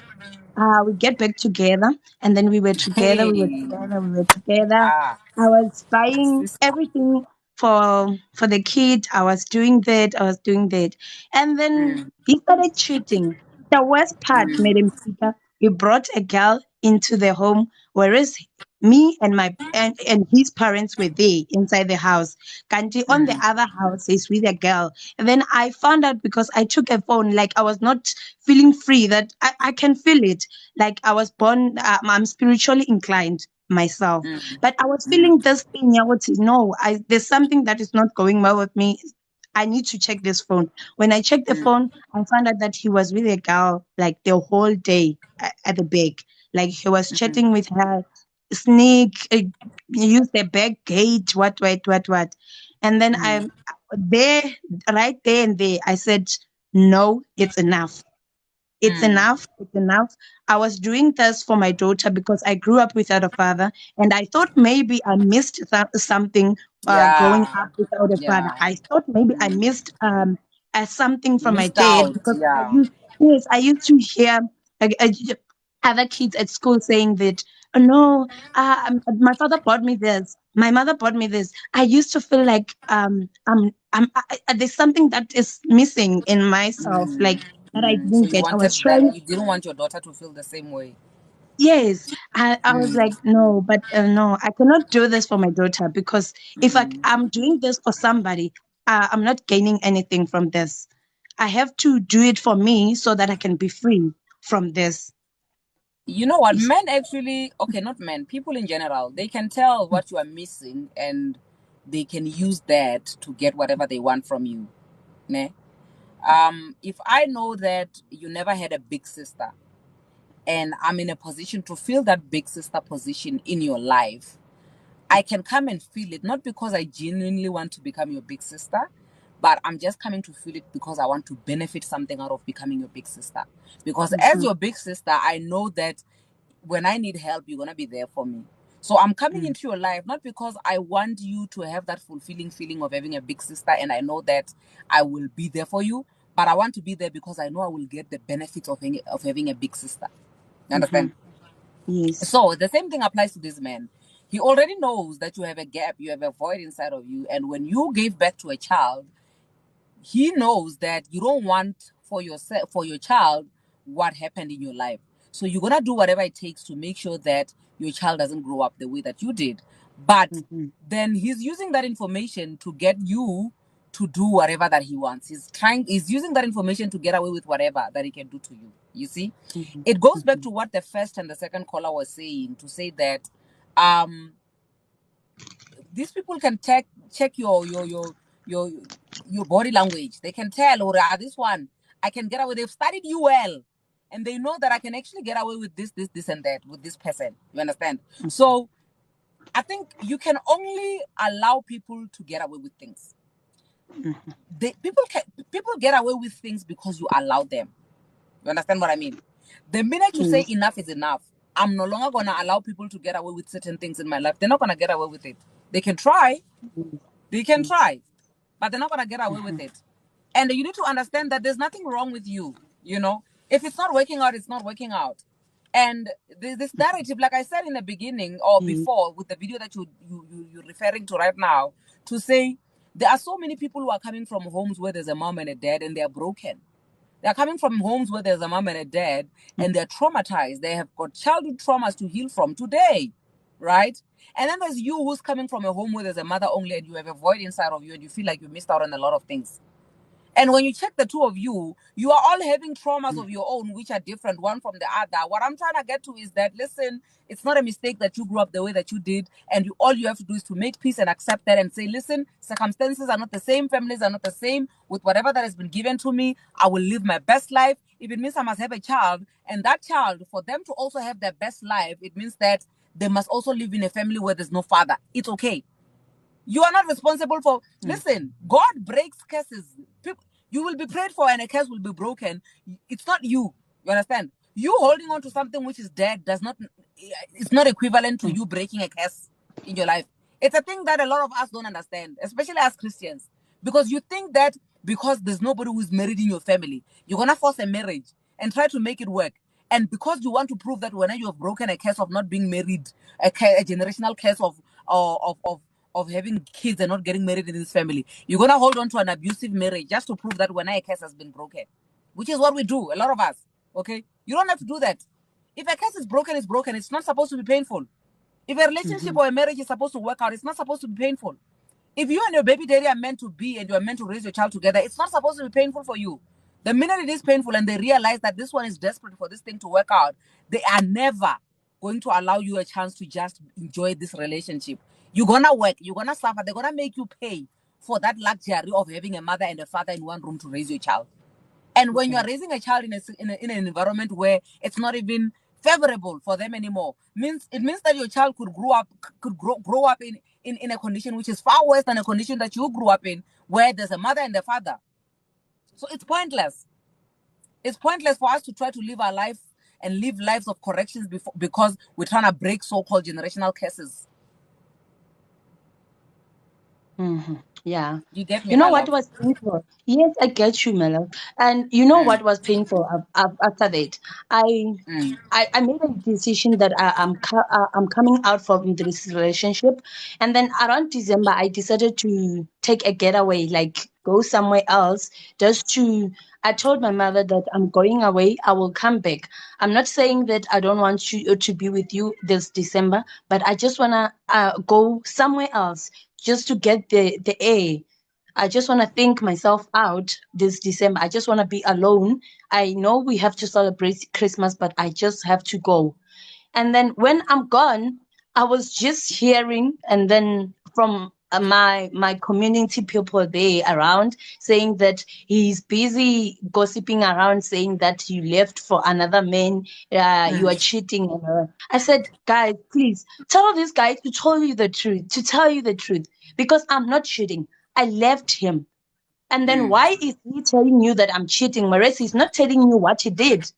get back together, and then we were together, Hey. we were together. Ah, I was buying sister. everything for the kid. I was doing that. And then Mm, he started cheating. The worst part mm, made him speaker. He brought a girl into the home, whereas me and and his parents were there inside the house. Kanti on the mm, other house is with a girl. And then I found out because I took a phone, like I was not feeling free, that I can feel it. Like I was born, I'm spiritually inclined myself. mm, But I was mm, feeling this thing, no, there's something that is not going well with me. I need to check this phone. When I checked the mm, phone, I found out that he was with a girl like the whole day at the back. Like he was mm, chatting with her, sneak, use the back gate, what. And then mm, I'm there, right there and there. I said, no, it's enough. It's mm. enough. It's enough. I was doing this for my daughter because I grew up without a father, and I thought maybe I missed something growing Yeah. up without a father. Yeah. I thought maybe I Mm. missed something You from my missed dad out. because Yeah. I used to hear uh, uh, other kids at school saying that, oh, no, my father bought me this, my mother bought me this. I used to feel like there's something that is missing in myself, Mm, like that I mm. So didn't you get. I wanted was that. trying. You didn't want your daughter to feel the same way. Yes, I was Mm, like, no, but no, I cannot do this for my daughter because if mm. I'm doing this for somebody, I'm not gaining anything from this. I have to do it for me so that I can be free from this. You know what? Yes. Men actually, okay, not men, people in general, they can tell what you are missing and they can use that to get whatever they want from you. Ne? If I know that you never had a big sister and I'm in a position to fill that big sister position in your life, I can come and feel it, not because I genuinely want to become your big sister, but I'm just coming to feel it because I want to benefit something out of becoming your big sister. Because as your big sister, I know that when I need help, you're going to be there for me. So I'm coming into your life not because I want you to have that fulfilling feeling of having a big sister and I know that I will be there for you, but I want to be there because I know I will get the benefits of having a big sister. You understand? Yes. So the same thing applies to this man. He already knows that you have a gap, you have a void inside of you, and when you gave birth to a child, he knows that you don't want for yourself, for your child, what happened in your life. So you're gonna do whatever it takes to make sure that your child doesn't grow up the way that you did. But then he's using that information to get you to do whatever that he wants. He's using that information to get away with whatever that he can do to you. You see? It goes back to what the first and the second caller was saying, to say that these people can check your body language. They can tell, or this one, I can get away. They've studied you well, and they know that I can actually get away with this, and that with this person. You understand? So I think you can only allow people to get away with things. People get away with things because you allow them. You understand what I mean? The minute you say enough is enough, I'm no longer gonna allow people to get away with certain things in my life. They're not gonna get away with it. They can try. They can try, but they're not gonna get away with it. And you need to understand that there's nothing wrong with you. You know, if it's not working out, it's not working out. And this narrative, like I said in the beginning or before, with the video that you're referring to right now, to say there are so many people who are coming from homes where there's a mom and a dad and they're broken. They're coming from homes where there's a mom and a dad and they're traumatized. They have got childhood traumas to heal from today, right? And then there's you who's coming from a home where there's a mother only and you have a void inside of you and you feel like you missed out on a lot of things. And when you check the two of you, you are all having traumas of your own, which are different one from the other. What I'm trying to get to is that, listen, it's not a mistake that you grew up the way that you did. And all you have to do is to make peace and accept that and say, listen, circumstances are not the same. Families are not the same. With whatever that has been given to me, I will live my best life. If it means I must have a child, and that child, for them to also have their best life, it means that they must also live in a family where there's no father. It's okay. You are not responsible for. Listen, God breaks curses. You will be prayed for and a curse will be broken. It's not you. You understand? You holding on to something which is dead does not. It's not equivalent to you breaking a curse in your life. It's a thing that a lot of us don't understand, especially as Christians, because you think that because there's nobody who is married in your family, you're gonna force a marriage and try to make it work. And because you want to prove that when you have broken a curse of not being married, a generational curse of having kids and not getting married in this family, you're gonna hold on to an abusive marriage just to prove that when a curse has been broken, which is what we do, a lot of us. Okay, you don't have to do that. If a curse is broken, it's broken. It's not supposed to be painful. If a relationship or a marriage is supposed to work out, it's not supposed to be painful. If you and your baby daddy are meant to be and you are meant to raise your child together, it's not supposed to be painful for you. The minute it is painful and they realize that this one is desperate for this thing to work out, they are never going to allow you a chance to just enjoy this relationship. You're gonna work, you're gonna suffer, they're gonna make you pay for that luxury of having a mother and a father in one room to raise your child. And when you are raising a child in an environment where it's not even favorable for them anymore, it means that your child could grow up in a condition which is far worse than a condition that you grew up in, where there's a mother and a father. So it's pointless. It's pointless for us to try to live our life and live lives of corrections because we're trying to break so-called generational curses. Yeah. You get me, You know my what love? was painful? Yes, I get you, my love. And you know what was painful after that? I made a decision that I'm coming out from this relationship, and then around December I decided to take a getaway, like go somewhere else. I told my mother that I'm going away. I will come back. I'm not saying that I don't want you to be with you this December, but I just wanna go somewhere else just to get the air. I just want to think myself out this December. I just want to be alone. I know we have to celebrate Christmas, but I just have to go. And then when I'm gone, I was just hearing, and then from my community people there around, saying that he's busy gossiping around, saying that you left for another man, you are cheating. I said, guys, please tell this guy to tell you the truth, because I'm not cheating. I left him. And then why is he telling you that I'm cheating, whereas he's not telling you what he did?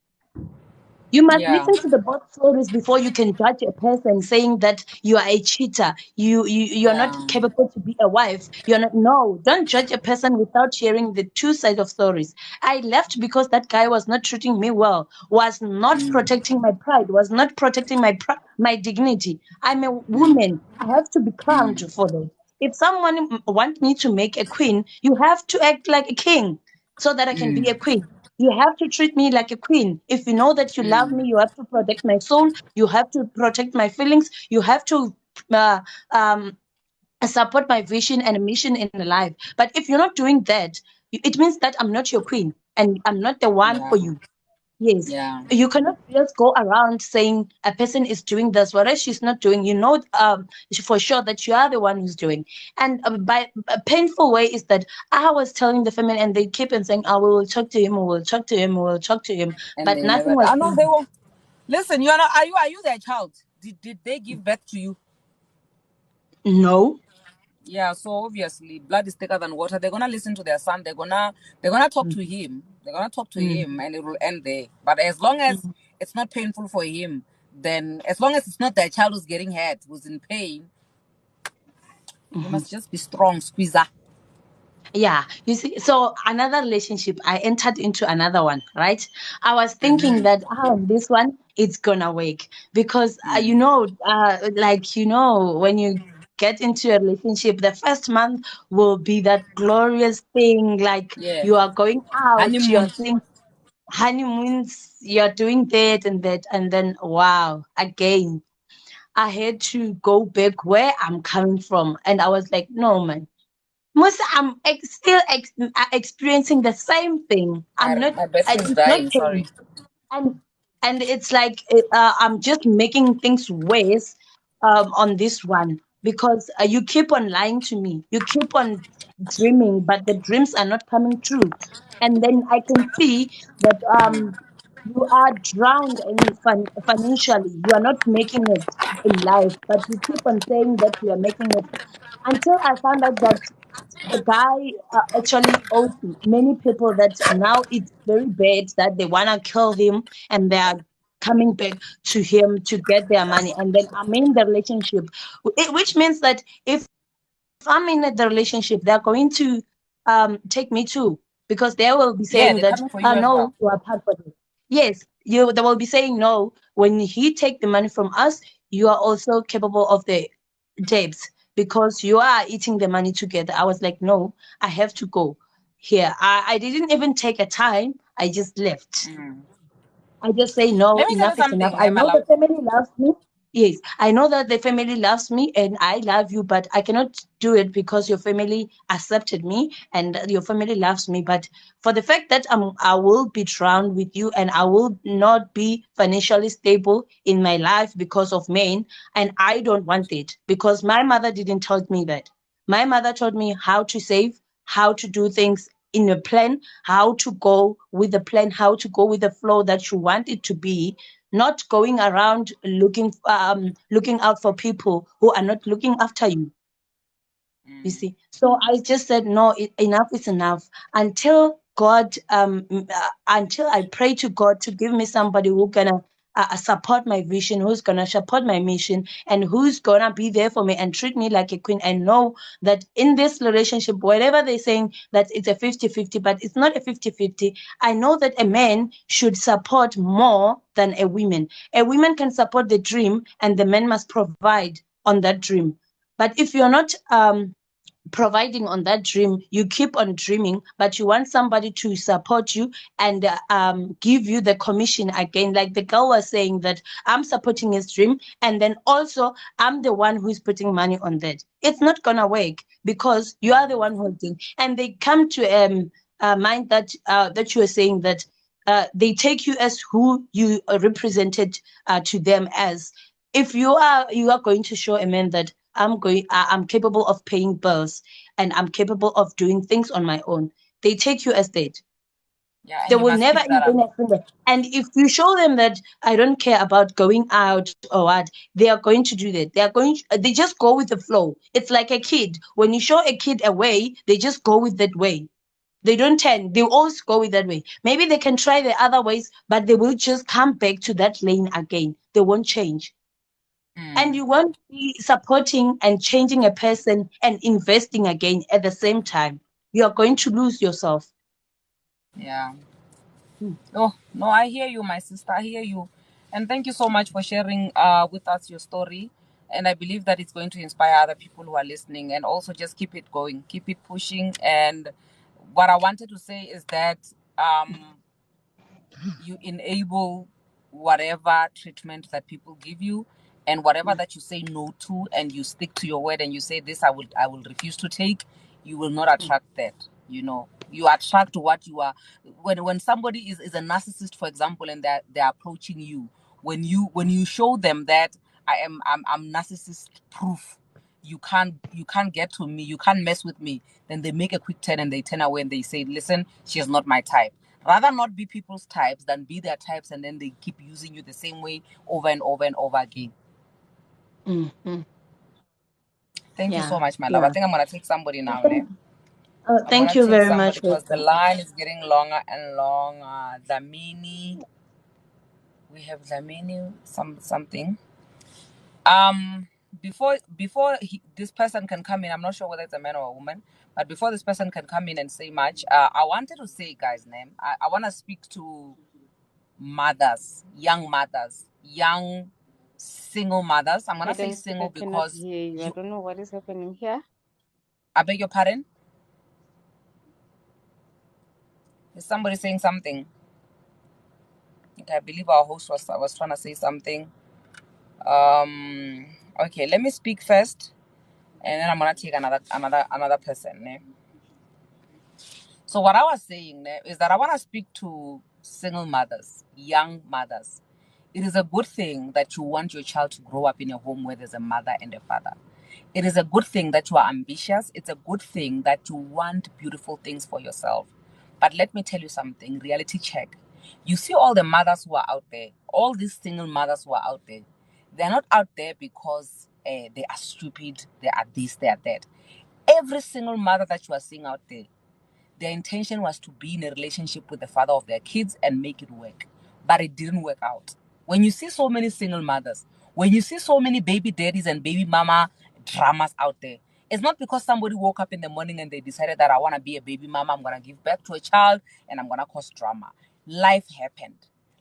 You must Yeah. listen to the both stories before you can judge a person, saying that you are a cheater. You're not capable to be a wife. You're not. No, don't judge a person without hearing the two sides of stories. I left because that guy was not treating me well, was not protecting my pride, was not protecting my dignity. I'm a woman. I have to be crowned for that. If someone wants me to make a queen, you have to act like a king so that I can be a queen. You have to treat me like a queen. If you know that you love me, you have to protect my soul. You have to protect my feelings. You have to uh, um, support my vision and mission in life. But if you're not doing that, it means that I'm not your queen and I'm not the one for you. Yes. Yeah. You cannot just go around saying a person is doing this, whereas she's not doing. You know, for sure that you are the one who's doing. And by a painful way is that I was telling the family, and they keep on saying, "Oh, we will talk to him. We will talk to him. We will talk to him," And but they nothing never. was I know they done. will. Listen, you're not. Are you their child? Did they give birth to you? No. Yeah. So obviously, blood is thicker than water. They're gonna listen to their son. They're gonna talk Mm, to him. They're gonna talk to mm, him, and it will end there. But as long as mm, it's not painful for him, then as long as it's not their child who's getting hurt, who's in pain, you mhm. must just be strong, squeezer. Yeah, you see, so another relationship, I entered into another one, right? I was thinking that this one it's gonna work because when you get into a relationship, the first month will be that glorious thing, like Yeah. you are going out, you're Honeymoon. saying honeymoons, you're doing that and that, and then wow, again, I had to go back where I'm coming from, and I was like, no, man. Most I'm still experiencing the same thing. I'm not. My battery's It's not dying. Sorry. changed, and it's like I'm just making things worse on this one because you keep on lying to me. You keep on dreaming, but the dreams are not coming true. And then I can see that you are drowned in financially. You are not making it in life, but you keep on saying that you are making it until I found out that the guy actually owes many people that now it's very bad that they want to kill him and they are coming back to him to get their money. And then I'm in the relationship, which means that if I'm in the relationship, they're going to take me too because they will be Yeah, saying they're that, coming for you as no, well. you are part of it. Yes, they will be saying no. When he take the money from us, you are also capable of the debts because you are eating the money together. I was like, no, I have to go here. I didn't even take a time. I just left. I just say no, Let me tell you enough is enough. something, I my know the love. family loves me. Yes, I know that the family loves me and I love you, but I cannot do it because your family accepted me and your family loves me. But for the fact that I will be drowned with you and I will not be financially stable in my life because of men, and I don't want it because my mother didn't tell me that. My mother taught me how to save, how to do things in a plan, how to go with the plan, how to go with the flow that you want it to be, not going around looking out for people who are not looking after you. You see, so I just said no. Enough is enough. Until God, until I pray to God to give me somebody who gonna support my vision, who's gonna support my mission, and who's gonna be there for me and treat me like a queen. I know that in this relationship, whatever they're saying that it's a 50-50, but it's not a 50-50. I know that a man should support more than a woman. A woman can support the dream, and the man must provide on that dream. But if you're not providing on that dream, you keep on dreaming, but you want somebody to support you and give you the commission again. Like the girl was saying that I'm supporting his dream, and then also I'm the one who's putting money on that. It's not gonna work because you are the one holding. And they come to mind that that you are saying that they take you as who you represented to them as. If you are going to show a man that I'm capable of paying bills and I'm capable of doing things on my own. They take you as dead. Yeah, and They you will must never keep that even up. explain that. And if you show them that I don't care about going out or what, they are going to do that. They just go with the flow. It's like a kid. When you show a kid a way, they just go with that way. They don't turn. They always go with that way. Maybe they can try the other ways, but they will just come back to that lane again. They won't change. And you won't be supporting and changing a person and investing again at the same time. You are going to lose yourself. Yeah. Hmm. Oh, no, I hear you, my sister. I hear you. And thank you so much for sharing with us your story. And I believe that it's going to inspire other people who are listening. And also just keep it going, keep it pushing. And what I wanted to say is that you enable whatever treatment that people give you, and whatever that you say no to, and you stick to your word and you say this I will refuse to take. You will not attract that. You attract what you are. When somebody is a narcissist, for example, and they're approaching you, when you show them that I'm narcissist proof, you can't get to me, you can't mess with me, then they make a quick turn and they turn away and they say, listen, she's not my type. Rather not be people's types than be their types, and then they keep using you the same way over and over and over again. Mm-hmm. Thank you Yeah, so much, my love. I yeah. think I'm gonna take somebody now, ne? I'm Thank gonna you take very somebody much, because the Rachel. line is getting longer and longer. Dlamini, we have Dlamini, something. Before this person can come in, I'm not sure whether it's a man or a woman, but before this person can come in and say much, I wanted to say, guys, name. I want to speak to mothers, young single mothers. I'm gonna I say don't think single I cannot because hear you. I don't know what is happening here. I beg your pardon. Is somebody saying something? Okay, I believe our host was trying to say something. Okay, let me speak first, and then I'm gonna take another person. Ne? So what I was saying is that I want to speak to single mothers, young mothers. It is a good thing that you want your child to grow up in a home where there's a mother and a father. It is a good thing that you are ambitious. It's a good thing that you want beautiful things for yourself. But let me tell you something, reality check. You see all the mothers who are out there, all these single mothers who are out there, they're not out there because they are stupid, they are this, they are that. Every single mother that you are seeing out there, their intention was to be in a relationship with the father of their kids and make it work. But it didn't work out. When you see so many single mothers, when you see so many baby daddies and baby mama dramas out there, it's not because somebody woke up in the morning and they decided that I want to be a baby mama, I'm going to give birth to a child, and I'm going to cause drama. Life happened.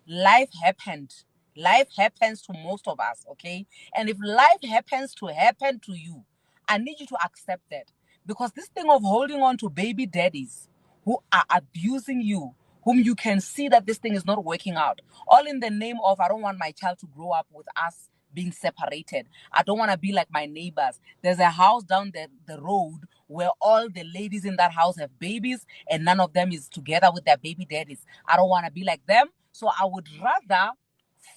Life happened. Life happens to most of us, okay? And if life happens to happen to you, I need you to accept that. Because this thing of holding on to baby daddies who are abusing you, whom you can see that this thing is not working out, all in the name of, I don't want my child to grow up with us being separated. I don't want to be like my neighbors. There's a house down the road where all the ladies in that house have babies and none of them is together with their baby daddies. I don't want to be like them. So I would rather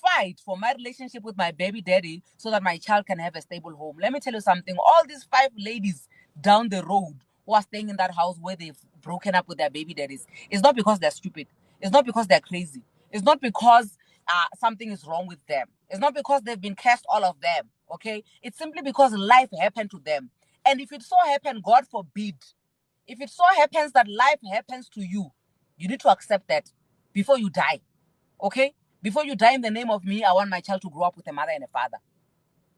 fight for my relationship with my baby daddy so that my child can have a stable home. Let me tell you something. All these 5 ladies down the road who are staying in that house where they've broken up with their baby daddies, it's not because they're stupid. It's not because they're crazy. It's not because something is wrong with them. It's not because they've been cursed, all of them. Okay? It's simply because life happened to them. And if it so happened, God forbid, if it so happens that life happens to you, you need to accept that before you die. Okay? Before you die in the name of me, I want my child to grow up with a mother and a father.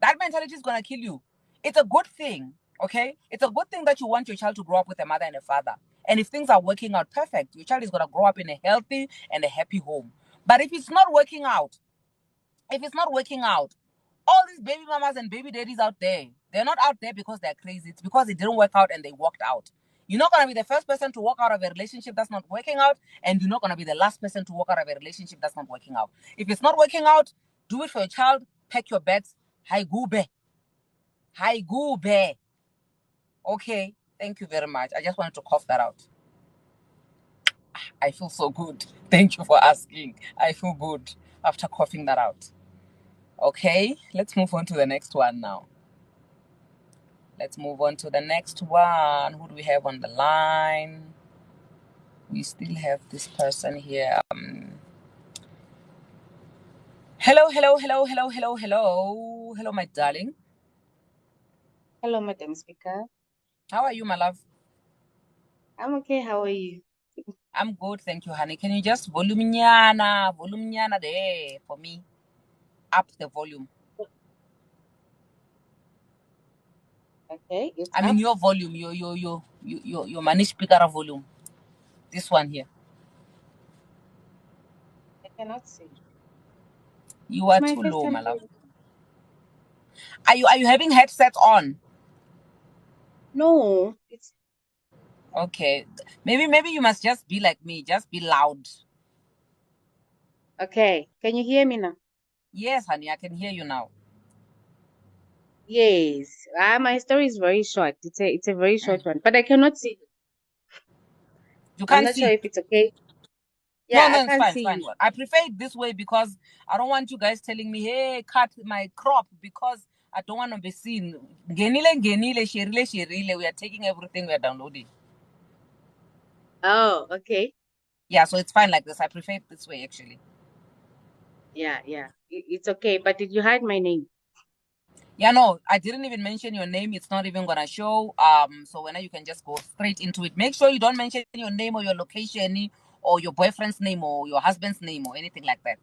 That mentality is going to kill you. It's a good thing, okay? It's a good thing that you want your child to grow up with a mother and a father. And if things are working out perfect, your child is going to grow up in a healthy and a happy home. But if it's not working out, all these baby mamas and baby daddies out there, they're not out there because they're crazy. It's because it didn't work out and they walked out. You're not going to be the first person to walk out of a relationship that's not working out, and you're not going to be the last person to walk out of a relationship that's not working out. If it's not working out, do it for your child, pack your bags, hi gube. Hi gube. Okay, thank you very much. I just wanted to cough that out. I feel so good. Thank you for asking. I feel good after coughing that out. Okay, let's move on to the next one now. Let's move on to the next one. Who do we have on the line? We still have this person here. Hello, hello, hello, hello, hello, hello. Hello, my darling. Hello, Madam Speaker. How are you, my love? I'm okay. How are you? I'm good, thank you, honey. Can you just volume there for me? Up the volume. Okay, it's I up. mean your volume, your managed speaker volume. This one here. I cannot see. You It's are my too first low, time my love. hearing. Are you having headsets on? No, it's Okay. Maybe you must just be like me. Just be loud. okay. Can you hear me now? Yes, honey, I can hear you now. Yes. My story is very short. It's a very short one, but I cannot see. You I'm can't not sure see. if it's okay. No, Yeah, I no, it's can't fine, it's see fine. you. I prefer it this way because I don't want you guys telling me, hey, cut my crop because I don't want to be seen. Genile, sherile. We are taking everything we are downloading. Oh, okay. Yeah, so it's fine like this. I prefer it this way actually. Yeah, yeah. It's okay. But did you hide my name? Yeah, no, I didn't even mention your name. It's not even gonna show. So when you can just go straight into it. Make sure you don't mention your name or your location or your boyfriend's name or your husband's name or anything like that.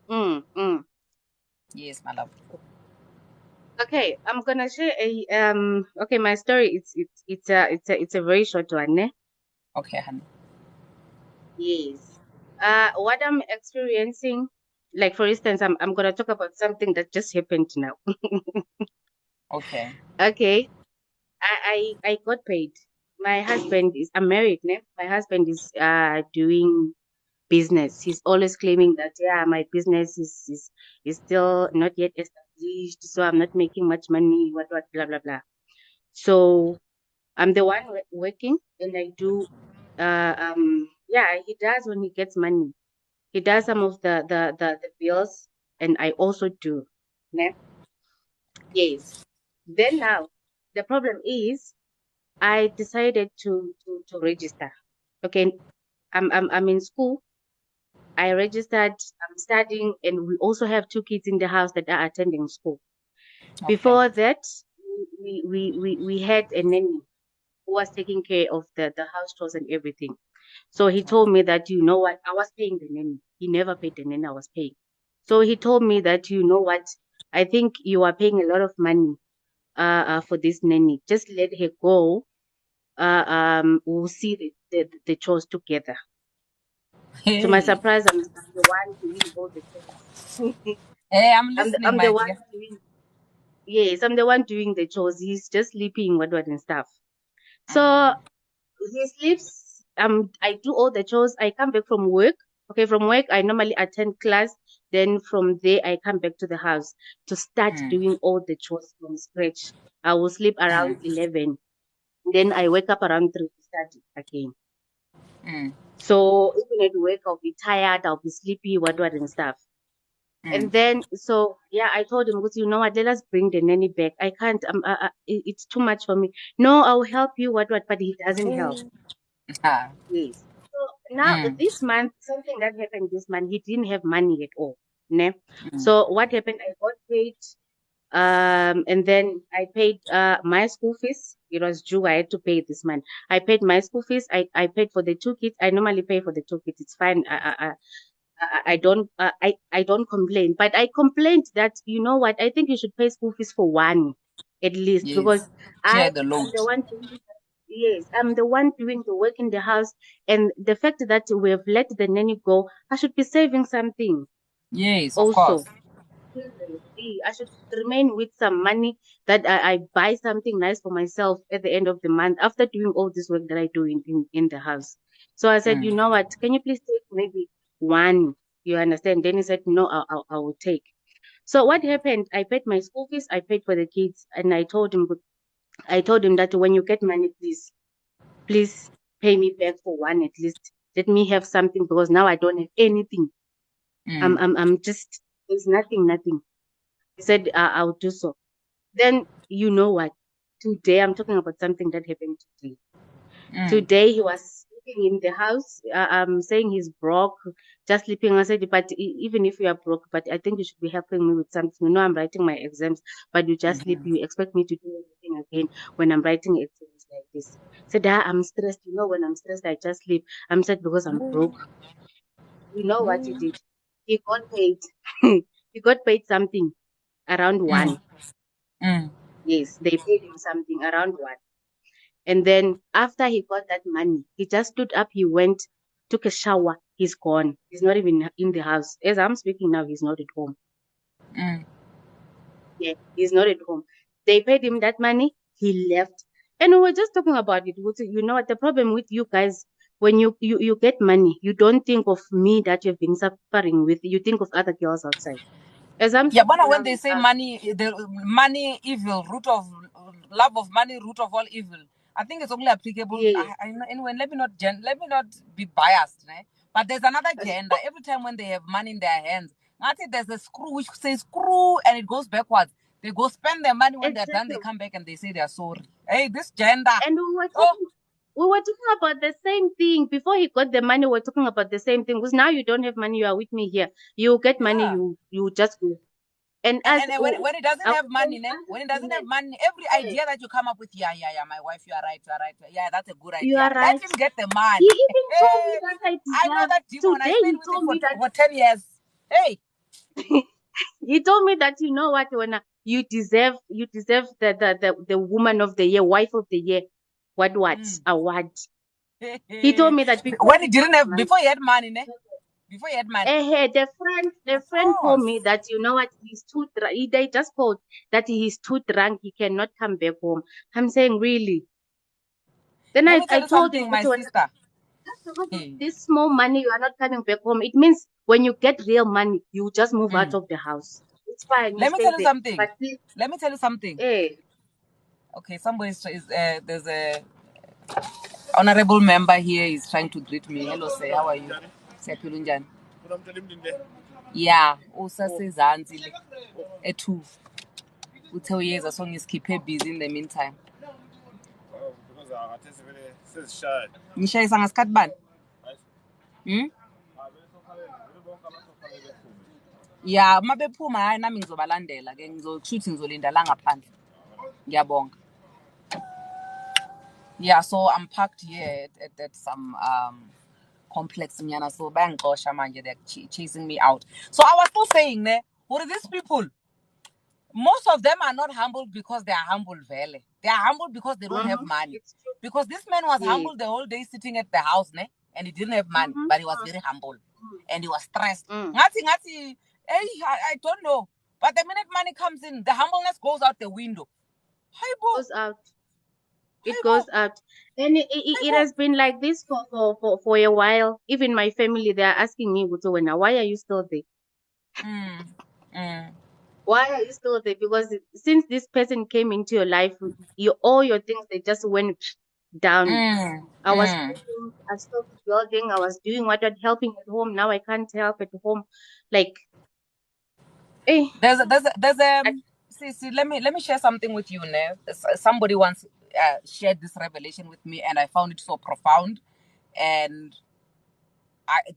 Mm. Yes, my love. Okay, I'm gonna share okay, my story it's a very short one, eh? Okay, honey. Yes. What I'm experiencing, like for instance, I'm gonna talk about something that just happened now. Okay. Okay. I got paid. I'm married, ne? My husband is doing business. He's always claiming that yeah, my business is still not yet established, so I'm not making much money, what blah blah blah. So I'm the one working, and I do yeah, he does when he gets money. He does some of the bills, and I also do. Ne? Yes. Then now the problem is I decided to register. Okay, I'm in school. I registered. I'm studying, and we also have two kids in the house that are attending school. Okay. Before that, we had a nanny who was taking care of the house chores and everything. So he told me that, you know what, I was paying the nanny. He never paid the nanny, I was paying. So he told me that, you know what, I think you are paying a lot of money for this nanny. Just let her go. We'll see the chores together. To my Hey. surprise, I'm the one doing all the chores. Hey, I'm listening, I'm my the one dear. doing, yes, I'm the one doing the chores. He's just sleeping, what and stuff. So he sleeps. I do all the chores. I come back from work. Okay, from work I normally attend class. Then from there I come back to the house to start Mm, doing all the chores from scratch. I will sleep around mm, 11. Then I wake up around 3 to start again. mm, So even at work I'll be tired. I'll be sleepy. What and stuff. mm. And then, so yeah, I told him, "But you know what? Let us bring the nanny back. I can't. It's too much for me. No, I'll help you. What? But he doesn't help. Ah. Yes. So now Mm, this month, something that happened this month, he didn't have money at all. Ne? mm. So what happened? I got paid. And then I paid my school fees. It was due. I had to pay this month. I paid my school fees. I paid for the two kids. I normally pay for the two kids. It's fine. I don't complain, but I complained that, you know what, I think you should pay school fees for one at least, because Yes. Share the I'm load. the one doing, yes, I'm the one doing the work in the house, and the fact that we have let the nanny go, I should be saving something Yes, of course. also. I should remain with some money that I buy something nice for myself at the end of the month after doing all this work that I do in the house. So I said, you Mm, know what, can you please take maybe one? You understand? Then he said, no, I will take. So what happened? I paid my school fees, I paid for the kids, and I told him that when you get money, please pay me back for one at least. Let me have something, because now I don't have anything. mm, I'm just, there's nothing. He said, I'll do so. Then you know what? Today I'm talking about something that happened today. Mm. Today he was sleeping in the house. Saying he's broke, just sleeping. I said, but even if you are broke, but I think you should be helping me with something. You know, I'm writing my exams, but you just sleep. You expect me to do everything again when I'm writing exams like this. Said, I'm stressed. You know, when I'm stressed, I just sleep. I'm sad because I'm broke. You know what he did? He got paid. He got paid something around one. Mm. Yes, they paid him something around one. And then after he got that money, he just stood up, he went, took a shower, he's gone. He's not even in the house. As I'm speaking now, he's not at home. Mm. Yeah, he's not at home. They paid him that money, he left. And we were just talking about it. You know what the problem with you guys, when you get money, you don't think of me that you've been suffering with, you think of other girls outside. As I'm Yeah, but speaking now, when they say money, the money evil, root of love of money, root of all evil. I think it's only applicable. yeah, Anyway, let me not be biased, né? But there's another gender. Every time when they have money in their hands, I think there's a screw which says screw and it goes backwards. They go spend their money when they're done. They exactly. come back and they say they're sorry. Hey, this gender. And Oh, we were talking about the same thing before he got the money. We're talking about the same thing because now you don't have money. You are with me here. You get money. yeah. You just go. And as And when it doesn't I have was saying, money, né? as When it a doesn't have woman, money, every eh, idea that you come up with, yeah, my wife, you are right, yeah, that's a good you idea. are Let right. him get the He money. even told me that I I know deserve. that demon. I Today stayed he with him told me that for 10 years. Hey, he told me that you know what, when you deserve the woman of the year, wife of the year, what mm. award. He told me that before When he he got didn't have, money. before he had money, né? Before he had money. The Of friend told course. me that you know what, he's too drunk. They just told that he's too drunk, he cannot come back home. I'm saying, really? Then Let I, me tell I you told him, something, my "But when sister. just because of Hey. this small money, you are not coming back home. It means when you get real money, you just move out Mm. of the house. It's fine, you Let me stay tell you there. something. But please, Let me tell you something. hey, Okay, somebody there's a honorable member here is trying to greet me. Hello, sir. How are you? Siyaphila unjani? Yeah, usasezansi le e2. Uthe uyeza so ngisikhiphe busy in the meantime. Ngishayisa ngasikhathi bani? Hmm? Yeah, uma bephuma hayi nami ngizobalandela ke kushuthi ngizolinda la ngaphandle. Ngiyabonga. Yeah, so I'm parked here at some complex nyana, so bayangixosha manje, they're chasing me out. So I was still saying, ne, what are these people? Most of them are not humble because they are humble, vele. They are humble because they don't have money. it's true. Because this man was Yeah. humble the whole day sitting at the house, ne? And he didn't have money, but he was very humble. And he was stressed. Ngati, hey, I don't know. But the minute money comes in, the humbleness goes out the window. Hi, bo. Goes out. It Hi, goes bo. out. And Hi, it bo. has been like this for a while. Even my family, they are asking me, "Wena, why are you still there? Mm. Mm. Why are you still there?" Because since this person came into your life, all your things, they just went down. Mm. I was Mm. cooking, I stopped building, I was doing what I'm helping at home. Now I can't help at home. Like, eh, There's a I, see, let me share something with you now. Somebody once shared this revelation with me and I found it so profound, and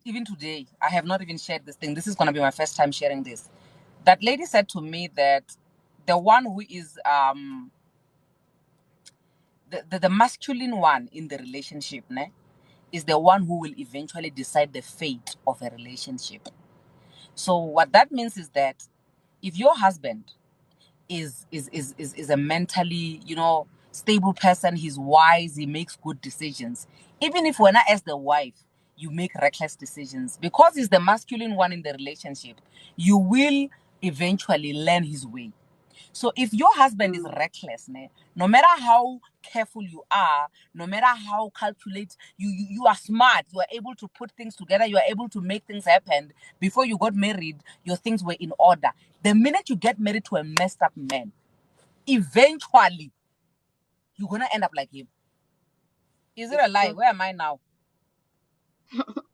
even today I have not even shared this thing. This is going to be my first time sharing this. That lady said to me that the one who is the masculine one in the relationship, ne, is the one who will eventually decide the fate of a relationship. So what that means is that if your husband is a mentally, stable person, he's wise, he makes good decisions, even if when I ask the wife, you make reckless decisions, because he's the masculine one in the relationship, you will eventually learn his way. So if your husband is reckless, ne, no matter how careful you are, no matter how calculate, you are smart, you are able to put things together, you are able to make things happen. Before you got married, your things were in order. The minute you get married to a messed up man, eventually you're gonna end up like him. Is it a it's lie? true. Where am I now?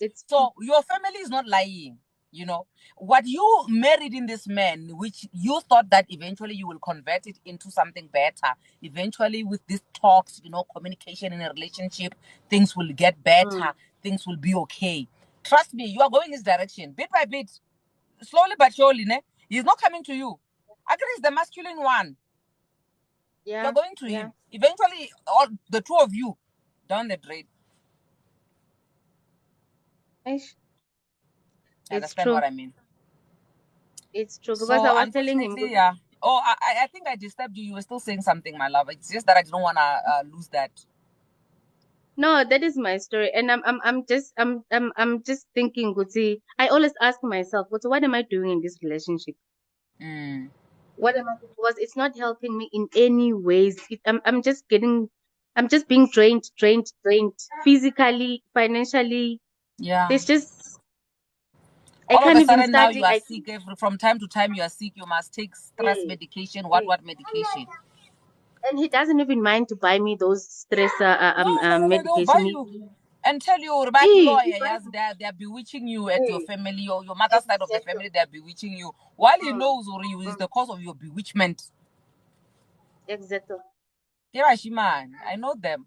It's true. So your family is not lying. You know, what you married in this man, which you thought that eventually you will convert it into something better. Eventually, with these talks, you know, communication in a relationship, things will get better. Things will be okay. Trust me, you are going this direction, bit by bit, slowly but surely. Ne? He's not coming to you. Agri is the masculine one. Yeah. You're going to him. Eventually, all the two of you down the drain. It's Understand true. what I mean? It's true because So I was telling him. unfortunately, yeah. Oh, I think I disturbed you. You were still saying something, my love. It's just that I don't want to lose that. No, that is my story, and I'm just thinking, Guti. I always ask myself, what am I doing in this relationship? What am I doing? Because it's not helping me in any ways. I'm just being drained, physically, financially. Yeah. There's just I All of can't a even sudden now start. you are sick. From time to time you are sick. You must take stress medication. What medication? And he doesn't even mind to buy me those stress No, they'll buy medication. you and tell you about lawyer. Yes, they're bewitching you at your family or your mother's side of the family. They're bewitching you. While he knows or you is the cause of your bewitchment. Exactly. Yeah, man. I know them.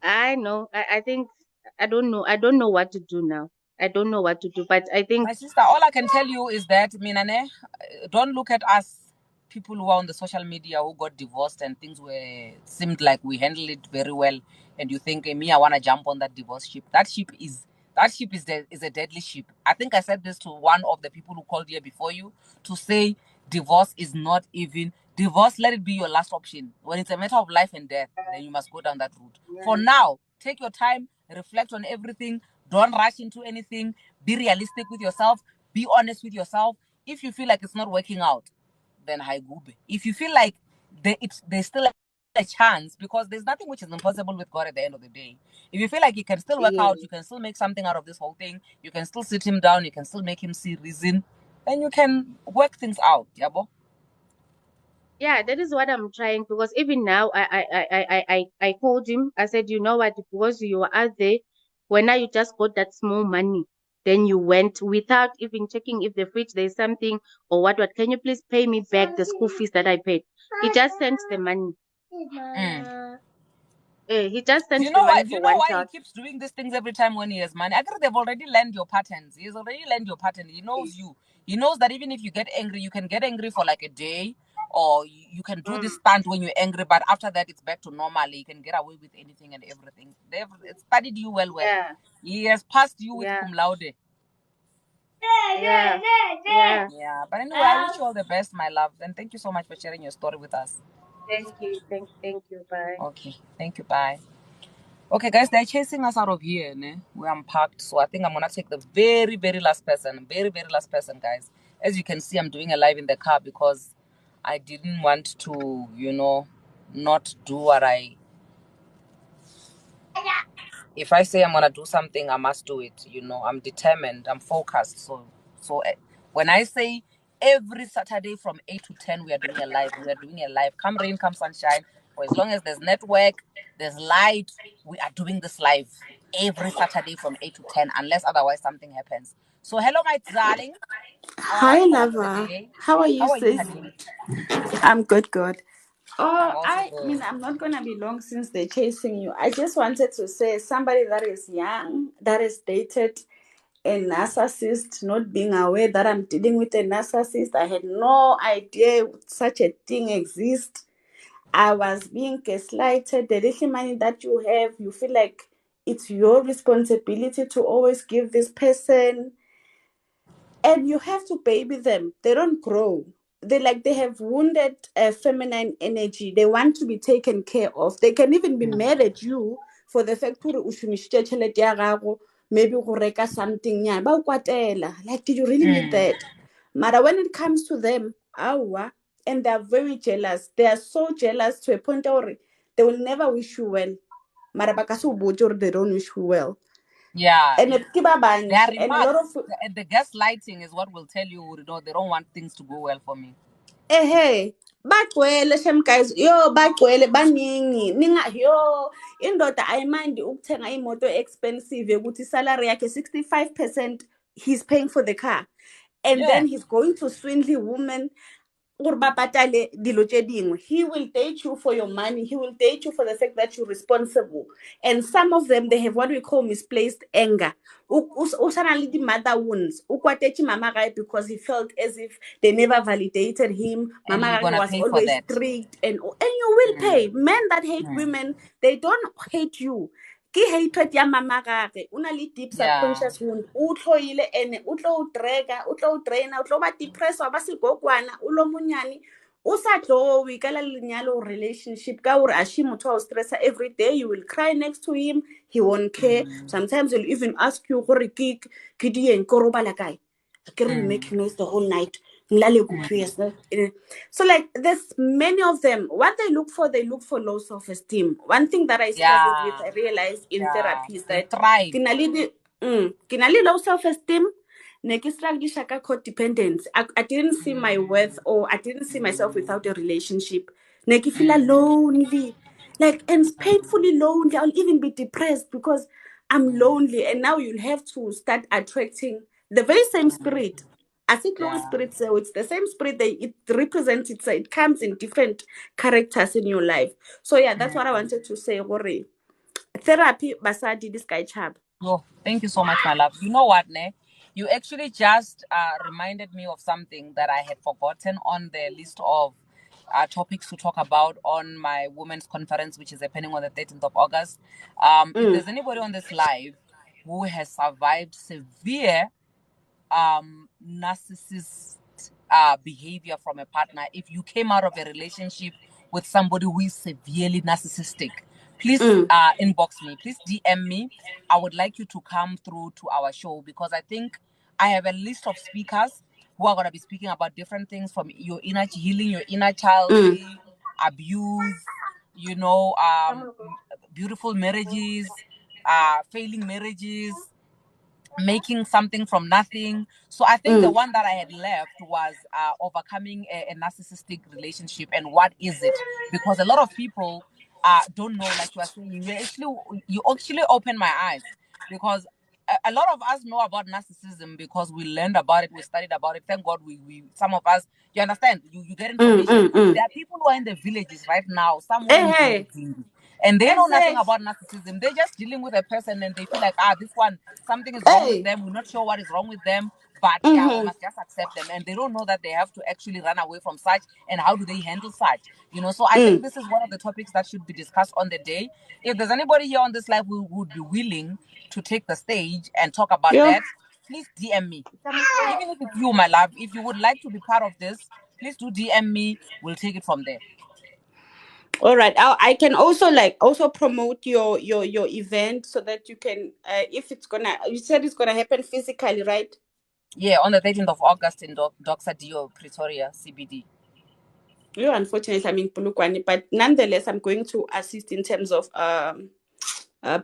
I know. I think I don't know. I don't know what to do now. I don't know what to do. But I think My sister, all I can tell you is that, Minane, don't look at us people who are on the social media who got divorced and things seemed like we handled it very well, and you think, me, I want to jump on that divorce ship. That ship is a deadly ship. I think I said this to one of the people who called here before you, to say divorce is not even divorce. Let it be your last option. When it's a matter of life and death, then you must go down that route. For now, take your time, reflect on everything. Don't rush into anything. Be realistic with yourself. Be honest with yourself. If you feel like it's not working out, then hi gube. If you feel like there's still a chance, because there's nothing which is impossible with God at the end of the day. If you feel like you can still work out, you can still make something out of this whole thing, you can still sit him down, you can still make him see reason, then you can work things out. Yabo? yeah, that is what I'm trying, because even now I called him. I said, you know what, because you were out there, when now you just got that small money, then you went without even checking if the fridge there's something or what. Can you please pay me back the school fees that I paid? He just sent the money. He just sent You the know money what? for You know one why he child. keeps doing these things every time when he has money? I think they've already learned your patterns. He's already learned your pattern. He knows you. He knows that even if you get angry, you can get angry for like a day, or you can do this stunt when you're angry, but after that it's back to normal. You can get away with anything and everything. They've studied you well. Yeah. He has passed you with cum laude. Yeah. Yeah. But anyway, I wish you all the best, my love, and thank you so much for sharing your story with us. Thank you. Thank you. Bye. Okay. Thank you. Bye. Okay, guys, they're chasing us out of here. Ne? We're unpacked. So I think I'm going to take the very, very last person. Very, very last person, guys. As you can see, I'm doing a live in the car because I didn't want to, not do what if I say I'm going to do something, I must do it. I'm determined. I'm focused. So when I say every Saturday from 8 to 10, we are doing a live. We are doing a live. Come rain, come sunshine. For as long as there's network, there's light, we are doing this live every Saturday from 8 to 10, unless otherwise something happens. So hello, my darling. Hi, lover. How are you, sis? Honey? I'm good, good. I'm Oh, also I good. mean, I'm not gonna be long since they're chasing you. I just wanted to say, somebody that is young, that is dated a narcissist, not being aware that I'm dealing with a narcissist. I had no idea such a thing exists. I was being gaslighted. The little money that you have, you feel like it's your responsibility to always give this person, and you have to baby them. They don't grow. They have wounded feminine energy. They want to be taken care of. They can even be mad at you for the fact that maybe go reka something nyana ba o kwatela, like, did you really need that? But when it comes to them, awa, and they are very jealous. They are so jealous to a point where they will never wish you well. Mara ba ka se o botse gore they don't wish you well. Yeah. And it keep a bunch, Their and a lot remarks, of the gaslighting is what will tell you, they don't want things to go well for me. Ehe, bagcwele shem guys, yo bagcwele baningi. Yo indoda ayimandi ukuthenga imoto expensive ukuthi salary yakhe 65% he's paying for the car. And then he's going to swindle women. He will date you for your money. He will date you for the fact that you're responsible. And some of them, they have what we call misplaced anger. The mother wounds. Mama guy because he felt as if they never validated him. And Mama you're guy gonna was pay for always that. strict, and you will pay. Men that hate women, they don't hate you. Ke hatred ya mama gage una le deep subconscious wound o tloile ene o tlo drega o tlo draina o tlo ba depressed wa ba segokwana o lo monyane o sa tlo o ikala lenyalo relationship ka ore a shi motho o stressa every day. You will cry next to him, he won't care. Sometimes he'll even ask you gore ke di eng ko robala kae ke re make noise the whole night. So like there's many of them. What they look for low self-esteem. One thing that I struggled with, I realized in therapy is They that thrive. kinali low self-esteem, shaka codependence. I didn't see my worth, or I didn't see myself without a relationship. Neki feel lonely. Like, and painfully lonely. I'll even be depressed because I'm lonely. And now you'll have to start attracting the very same spirit. As it low spirit, so it's the same spirit that it represents. It comes in different characters in your life. So yeah, that's what I wanted to say. Worry. Therapy, basadi this guy chab. Oh, thank you so much, my love. You know what, Ne? You actually just reminded me of something that I had forgotten on the list of topics to talk about on my women's conference, which is happening on the 13th of August. If there's anybody on this live who has survived severe narcissist behavior from a partner, if you came out of a relationship with somebody who is severely narcissistic, please inbox me, please DM me. I would like you to come through to our show, because I think I have a list of speakers who are going to be speaking about different things, from your inner healing, your inner child, abuse, you know, beautiful marriages, failing marriages, making something from nothing. So I think the one that I had left was overcoming a narcissistic relationship, and what is it? Because a lot of people don't know, like you are saying. You actually opened my eyes, because a lot of us know about narcissism because we learned about it, we studied about it. Thank God we some of us, you understand, you get information. There are people who are in the villages right now, somewhere in Zindzi, and they know nothing about narcissism. They're just dealing with a person and they feel like, this one, something is wrong with them. We're not sure what is wrong with them, but yeah, we must just accept them. And they don't know that they have to actually run away from such, and how do they handle such, you know. So I think this is one of the topics that should be discussed on the day. If there's anybody here on this live who would be willing to take the stage and talk about that, please DM me. Even if it's you, my love, if you would like to be part of this, please do DM me. We'll take it from there. All right. I can also promote your event so that you can, if it's gonna, you said it's gonna happen physically, right? Yeah, on the 13th of August in Doxa Dio, Pretoria, CBD. You're unfortunate, I'm in Polokwane, but nonetheless, I'm going to assist in terms of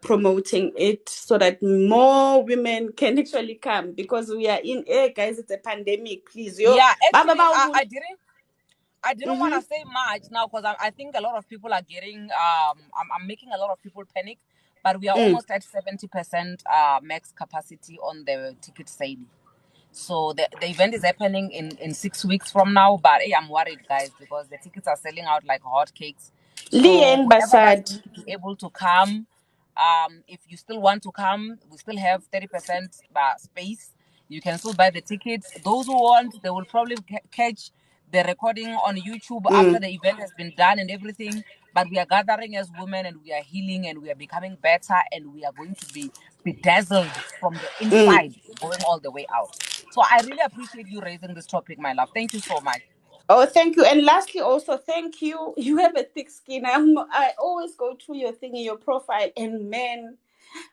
promoting it so that more women can actually come, because we are in guys, it's a pandemic. Please, yeah, actually, I didn't want to say much now, because I think a lot of people are getting I'm making a lot of people panic, but we are almost at 70% max capacity on the ticket sale. So the event is happening in 6 weeks from now, but hey, I'm worried, guys, because the tickets are selling out like hotcakes. So whoever that's going to be able to come, if you still want to come, we still have 30% space. You can still buy the tickets. Those who want, they will probably catch the recording on YouTube after the event has been done and everything. But we are gathering as women, and we are healing, and we are becoming better, and we are going to be bedazzled from the inside, going all the way out. So I really appreciate you raising this topic, my love. Thank you so much. Oh, thank you. And lastly, also, thank you. You have a thick skin. I always go through your thing in your profile, and man,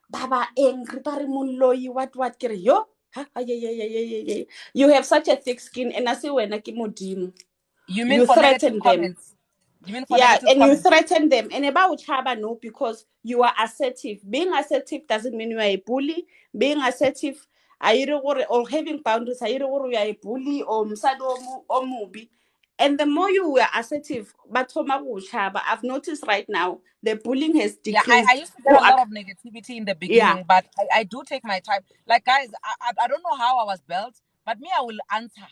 Baba angry, what, yo? Yeah. You have such a thick skin, and I say when I you mean for negative comments? You mean for negative comments? You threaten them. And about Chaba, no, because you are assertive. Being assertive doesn't mean you are a bully. Being assertive, or having boundaries, you are a bully or msado or mubi. And the more you were assertive, but I've noticed right now the bullying has Yeah, I decreased. used to get a lot of negativity in the Yeah. beginning, but I do take my time. Like, guys, I don't know how I was built, but me, I will answer.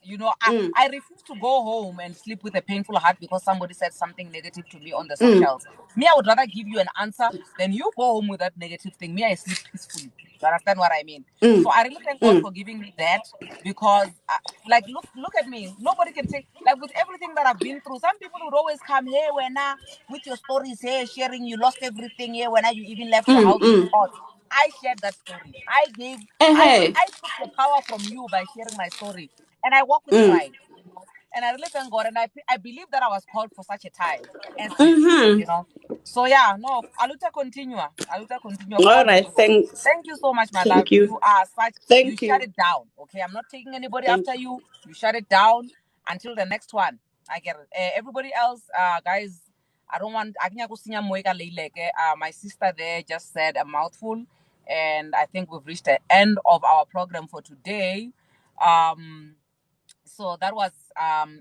You know, Mm, I refuse to go home and sleep with a painful heart because somebody said something negative to me on the mm, socials. Me, I would rather give you an answer than you go home with that negative thing. Me, I sleep peacefully. You understand what I mean? So mm, I really thank God mm, for giving me that because, like, look at me. Nobody can take, like, with everything that I've been through. Some people would always come here when with your stories here, sharing you lost everything here when you even left your mm, house with mm. God. I shared that story. Hey. I took the power from you by sharing my story, and I walk with Mm, pride. You know? And I really thank God, and I believe that I was called for such a time as this. mm-hmm. You know. So yeah, no, Aluta continua. Aluta continua for All all the right. glory. Thanks. Thank you so much, my love. Thank you. You are such. You Thank shut you. it down. Okay, I'm not taking anybody Thank after you. you. You shut it down until the next one. I get it. Everybody else, guys. I don't want. My sister there just said a mouthful, and I think we've reached the end of our program for today. So that was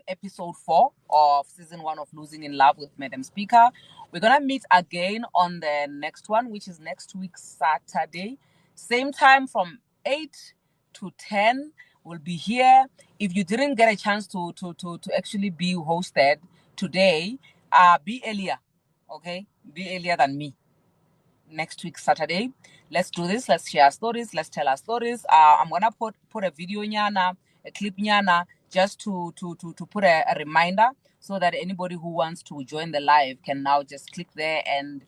episode 4 of season 1 of Losing in Love with Madam Speaker. We're gonna meet again on the next one, which is next week Saturday, same time from 8 to 10. We'll be here. If you didn't get a chance to actually be hosted today, be earlier, okay? Be earlier than me next week Saturday. Let's do this. Let's share stories. Let's tell our stories. I'm gonna put a video nyana, a clip nyana, just to put a reminder so that anybody who wants to join the live can now just click there and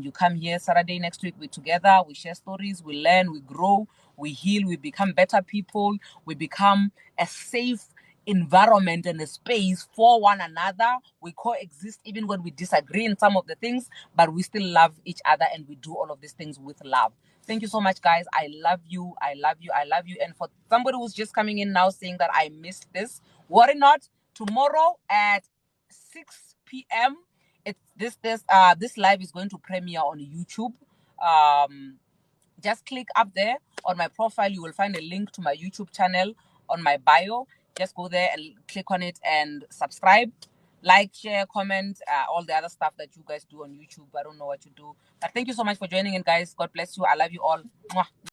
you come here Saturday next week. We're together. We share stories. We learn. We grow. We heal. We become better people. We become a safe environment and a space for one another. We coexist even when we disagree in some of the things, but we still love each other and we do all of these things with love. Thank you so much, guys. I love you. I love you. I love you. And for somebody who's just coming in now saying that I missed this, worry not. Tomorrow at 6 p.m. This live is going to premiere on YouTube. Just click up there on my profile. You will find a link to my YouTube channel on my bio. Just go there and click on it and subscribe, like, share, comment, all the other stuff that you guys do on YouTube. I don't know what you do, but thank you so much for joining in, guys. God bless you. I love you all. Mwah.